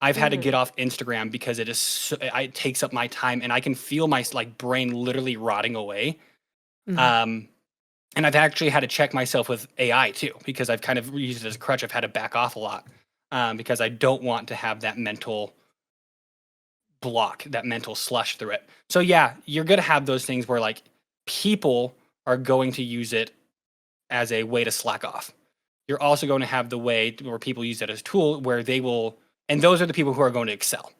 I've had to get off Instagram because it takes up my time and I can feel my brain literally rotting away. And I've actually had to check myself with AI too, because I've kind of used it as a crutch. I've had to back off a lot because I don't want to have that mental block, that mental slush through it. So yeah, you're going to have those things where like people are going to use it as a way to slack off. You're also going to have the way where people use it as a tool where they will, and those are the people who are going to excel.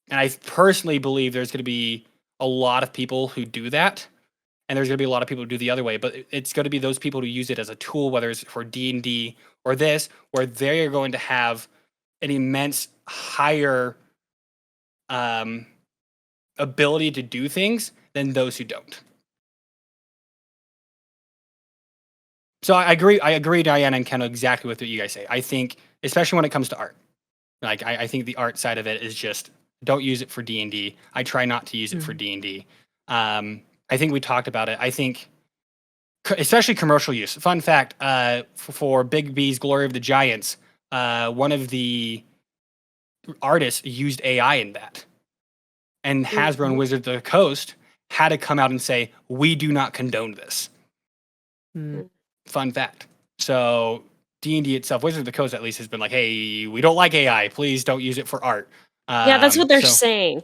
And I personally believe there's going to be a lot of people who do that. And there's going to be a lot of people who do the other way, but it's going to be those people who use it as a tool, whether it's for D&D or this, where they're going to have an immense higher ability to do things than those who don't. So I agree, Diana and Kendall, exactly with what you guys say. I think, especially when it comes to art, like I think the art side of it is just don't use it for D&D. I try not to use it for D&D. I think we talked about it. I think, especially commercial use. Fun fact, for Big B's Glory of the Giants, one of the artists used AI in that. And Hasbro and Wizards of the Coast had to come out and say, we do not condone this. Fun fact. So D&D itself, Wizards of the Coast at least, has been like, hey, we don't like AI. Please don't use it for art. Yeah, that's what they're saying.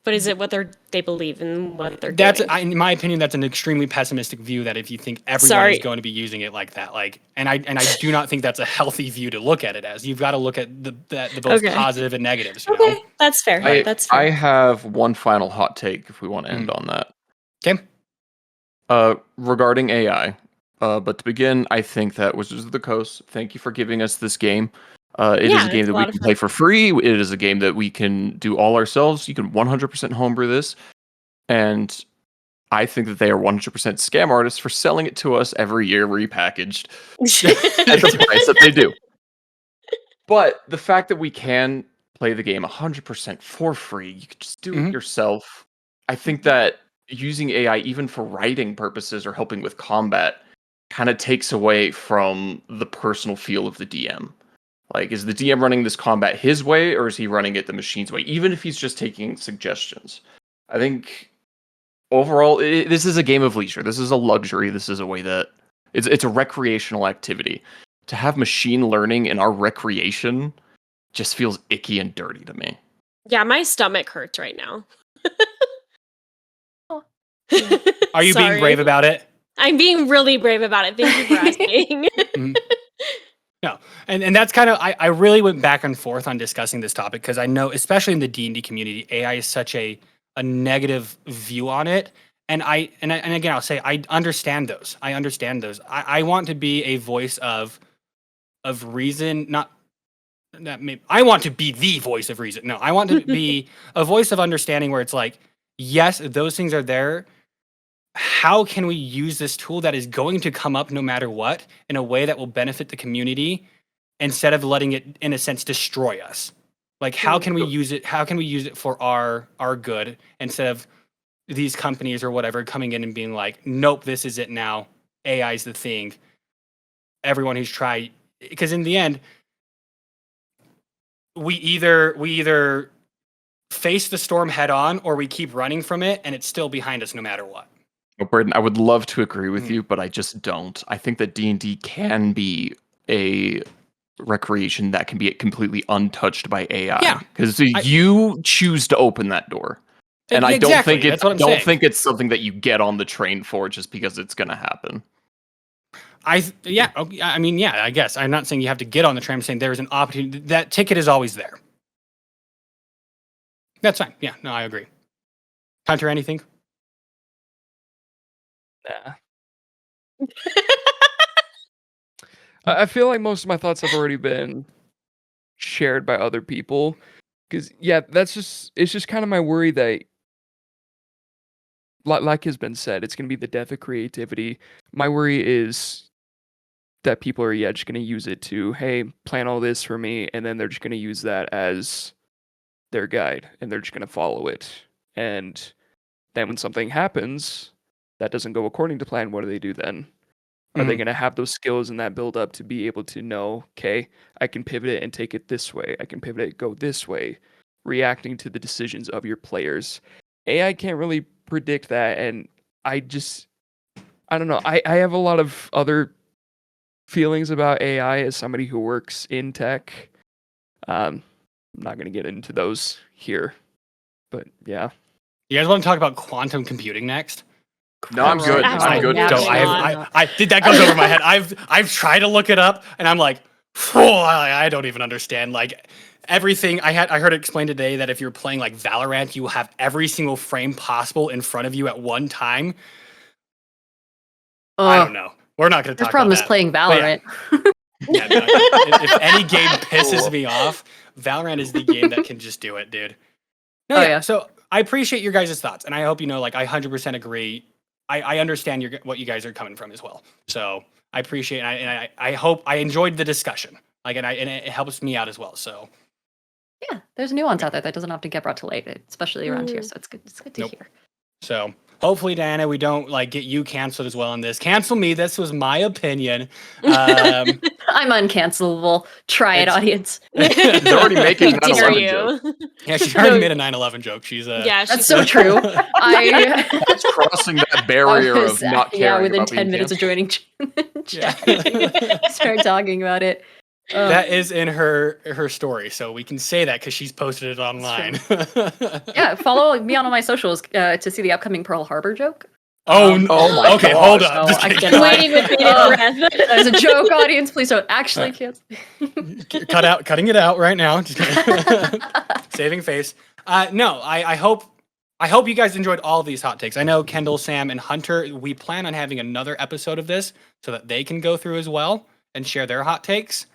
But is it what they believe in what they're doing? In my opinion, that's an extremely pessimistic view. That if you think everyone is going to be using it like that, and I do not think that's a healthy view to look at it as. You've got to look at the both positive and negatives. You know? That's fair. That's fair. I have one final hot take if we want to end on that. Okay. Regarding AI, but to begin, I think that Wizards of the Coast, thank you for giving us this game. It is a game that we can play for free. It is a game that we can do all ourselves. You can 100% homebrew this. And I think that they are 100% scam artists for selling it to us every year repackaged at the price that they do. But the fact that we can play the game 100% for free, you can just do it yourself. I think that using AI, even for writing purposes or helping with combat, kind of takes away from the personal feel of the DM. Like, is the DM running this combat his way, or is he running it the machine's way? Even if he's just taking suggestions. I think overall, this is a game of leisure. This is a luxury. This is a way that it's a recreational activity. To have machine learning in our recreation just feels icky and dirty to me. Yeah, my stomach hurts right now. Are you being Sorry. brave about it? I'm being really brave about it. Thank you for asking. No, and that's kind of I really went back and forth on discussing this topic because I know, especially in the D&D community, AI is such a negative view on it. And again, I'll say I understand those. I want to be a voice of reason, not that maybe I want to be the voice of reason. No, I want to be a voice of understanding where it's like, yes, those things are there. How can we use this tool that is going to come up no matter what in a way that will benefit the community instead of letting it, in a sense, destroy us? Like, how can we use it? How can we use it for our good instead of these companies or whatever coming in and being like, nope, this is it now. AI is the thing. Everyone who's tried, because in the end, we either face the storm head on or we keep running from it and it's still behind us no matter what. Well, Braden, I would love to agree with you, but I just don't. I think that D&D can be a recreation that can be completely untouched by AI. Yeah. Because you choose to open that door. And I don't think it's something that you get on the train for just because it's going to happen. I guess. I'm not saying you have to get on the train. I'm saying there is an opportunity. That ticket is always there. That's fine. Yeah, no, I agree. Hunter, anything? Nah. I feel like most of my thoughts have already been shared by other people. Because, yeah, it's just kind of my worry that, like has been said, it's going to be the death of creativity. My worry is that people are, just going to use it to, hey, plan all this for me, and then they're just going to use that as their guide, and they're just going to follow it. And then when something happens that doesn't go according to plan, what do they do then? Are they going to have those skills and that build up to be able to know, okay, I can pivot it and take it this way. I can pivot it, go this way, reacting to the decisions of your players. AI can't really predict that. And I don't know. I have a lot of other feelings about AI as somebody who works in tech. I'm not going to get into those here, but yeah. You guys want to talk about quantum computing next? No, I'm good. I'm good. That goes over my head. I've tried to look it up, and I'm like, I don't even understand. Like everything I heard it explained today that if you're playing like Valorant, you have every single frame possible in front of you at one time. I don't know. We're not going to talk about that. Your problem is playing Valorant. If any game pisses me off, Valorant is the game that can just do it, dude. No, So I appreciate your guys' thoughts, and I hope you know, like, I 100% agree. I understand what you guys are coming from as well. So I appreciate it, and I hope I enjoyed the discussion. Like, and it helps me out as well. So yeah, there's nuance out there that doesn't have to get brought to light, especially around here. So it's good. It's good to hear. So hopefully, Diana, we don't like get you canceled as well on this. Cancel me. This was my opinion. I'm uncancelable. Try it, audience. She's already making a 9/11 joke. Yeah, she already made a 9/11 joke. That's so true. That's crossing that barrier of not caring. Yeah, within about 10 minutes of joining chat, start talking about it. That is in her story, so we can say that because she's posted it online. Yeah, follow me on all my socials to see the upcoming Pearl Harbor joke. Oh my! Okay, hold up. Waiting with bated breath. That was a joke, audience. Please don't actually cancel. Cutting it out right now. Just saving face. No, I hope you guys enjoyed all of these hot takes. I know Kendall, Sam, and Hunter. We plan on having another episode of this so that they can go through as well and share their hot takes.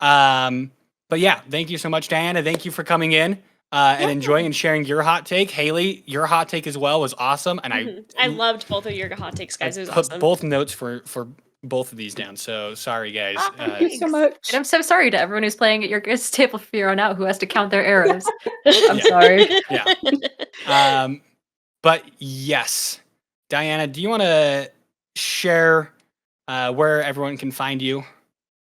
But yeah, thank you so much, Diana. Thank you for coming in and enjoying and sharing your hot take. Haley, your hot take as well was awesome, and I loved both of your hot takes, guys. It was put awesome. Both notes for both of these down. So sorry, guys. Thank you so much. And I'm so sorry to everyone who's playing at your guys' table from here on out who has to count their arrows. I'm sorry. Yeah. But yes, Diana, do you want to share where everyone can find you?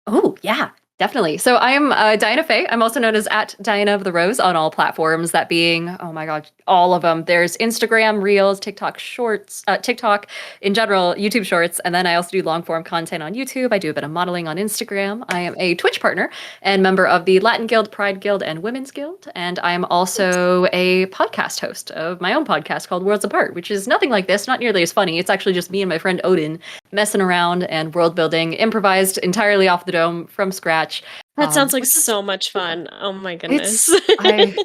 Oh, yeah. Definitely. So I am Diana Faye. I'm also known as at DianaoftheRose on all platforms, that being, oh my God, all of them. There's Instagram, Reels, TikTok Shorts, TikTok in general, YouTube Shorts. And then I also do long form content on YouTube. I do a bit of modeling on Instagram. I am a Twitch partner and member of the Latin Guild, Pride Guild, and Women's Guild. And I'm also a podcast host of my own podcast called Worlds Apart, which is nothing like this, not nearly as funny. It's actually just me and my friend Odin messing around and world building, improvised entirely off the dome from scratch. That sounds like which is- so much fun. Oh my goodness.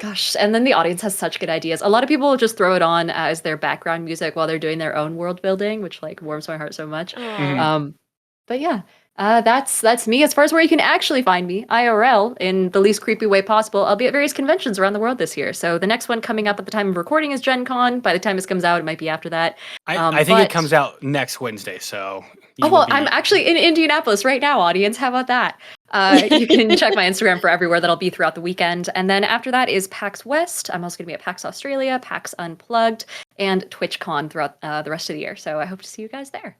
gosh, and then the audience has such good ideas. A lot of people just throw it on as their background music while they're doing their own world building, which like warms my heart so much. Aw. But yeah, that's me. As far as where you can actually find me, IRL, in the least creepy way possible. I'll be at various conventions around the world this year. So the next one coming up at the time of recording is Gen Con. By the time this comes out, it might be after that. I think it but- comes out next Wednesday, so. Oh, well, I'm actually in Indianapolis right now, audience. How about that? You can check my Instagram for everywhere that I'll be throughout the weekend. And then after that is PAX West. I'm also going to be at PAX Australia, PAX Unplugged, and TwitchCon throughout the rest of the year. So I hope to see you guys there.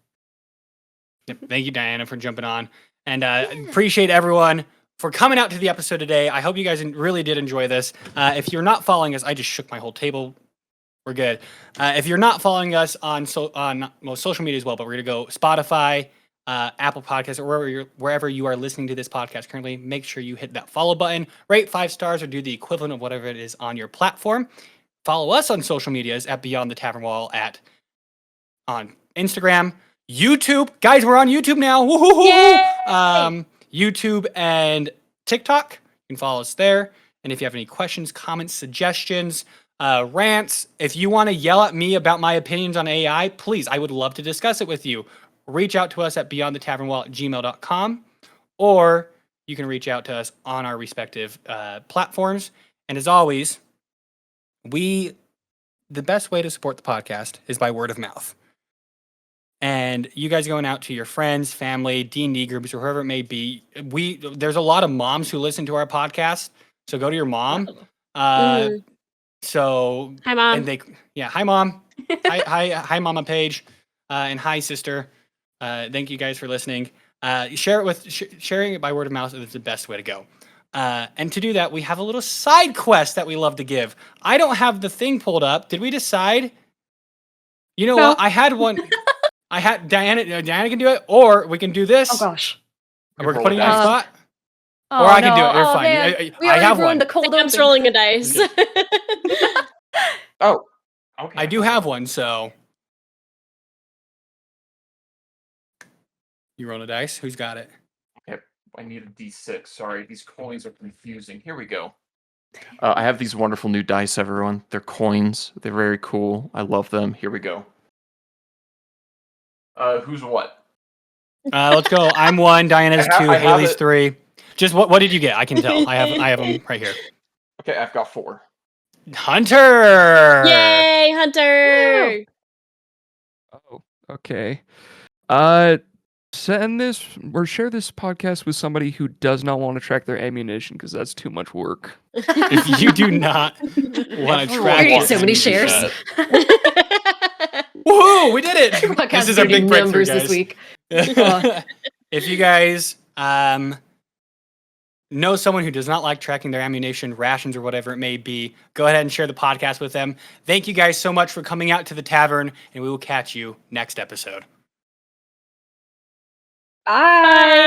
Yep, thank you, Diana, for jumping on. And appreciate everyone for coming out to the episode today. I hope you guys really did enjoy this. If you're not following us, I just shook my whole table. We're good. If you're not following us on most social media as well, but we're going to go Spotify, Apple Podcasts, or wherever you are listening to this podcast currently, make sure you hit that follow button, rate 5 stars, or do the equivalent of whatever it is on your platform. Follow us on social medias at Beyond the Tavern Wall on Instagram, YouTube. Guys, we're on YouTube now. Woohoo! YouTube and TikTok. You can follow us there. And if you have any questions, comments, suggestions, rants, if you want to yell at me about my opinions on AI, please, I would love to discuss it with you. Reach out to us at beyondthetavernwall@gmail.com, or you can reach out to us on our respective platforms. And as always, the best way to support the podcast is by word of mouth. And you guys going out to your friends, family, D&D groups, or whoever it may be. There's a lot of moms who listen to our podcast, so go to your mom. So Hi, Mom. and hi mom, hi mama Paige, and hi sister. Thank you guys for listening. Sharing it by word of mouth is the best way to go. And to do that, we have a little side quest that we love to give. I don't have the thing pulled up. Did we decide? You know what? I had one. I had Diana can do it, or we can do this. Oh gosh. We're putting you on the spot. Oh, Or I can do it. You're oh, fine. Man. We I already have ruined one. the cold I'm open. rolling a dice. Oh, okay. I do have one, so. You roll a dice. Who's got it? Okay, I need a D6. Sorry, these coins are confusing. Here we go. I have these wonderful new dice, everyone. They're coins. They're very cool. I love them. Here we go. Who's what? Let's go. I'm 1. Diana's 2. I have Haley's it. 3. Just what did you get? I can tell. I have them right here. Okay, I've got 4. Hunter. Yay, Hunter! Oh, okay. Send this or share this podcast with somebody who does not want to track their ammunition because that's too much work. If you do not want to We're track gonna your get so many shares. ammunition- Woohoo! We did it. Podcast This is a beating big breakthrough, numbers guys. this week. If you guys know someone who does not like tracking their ammunition, rations, or whatever it may be, go ahead and share the podcast with them. Thank you guys so much for coming out to the tavern, and we will catch you next episode. Bye.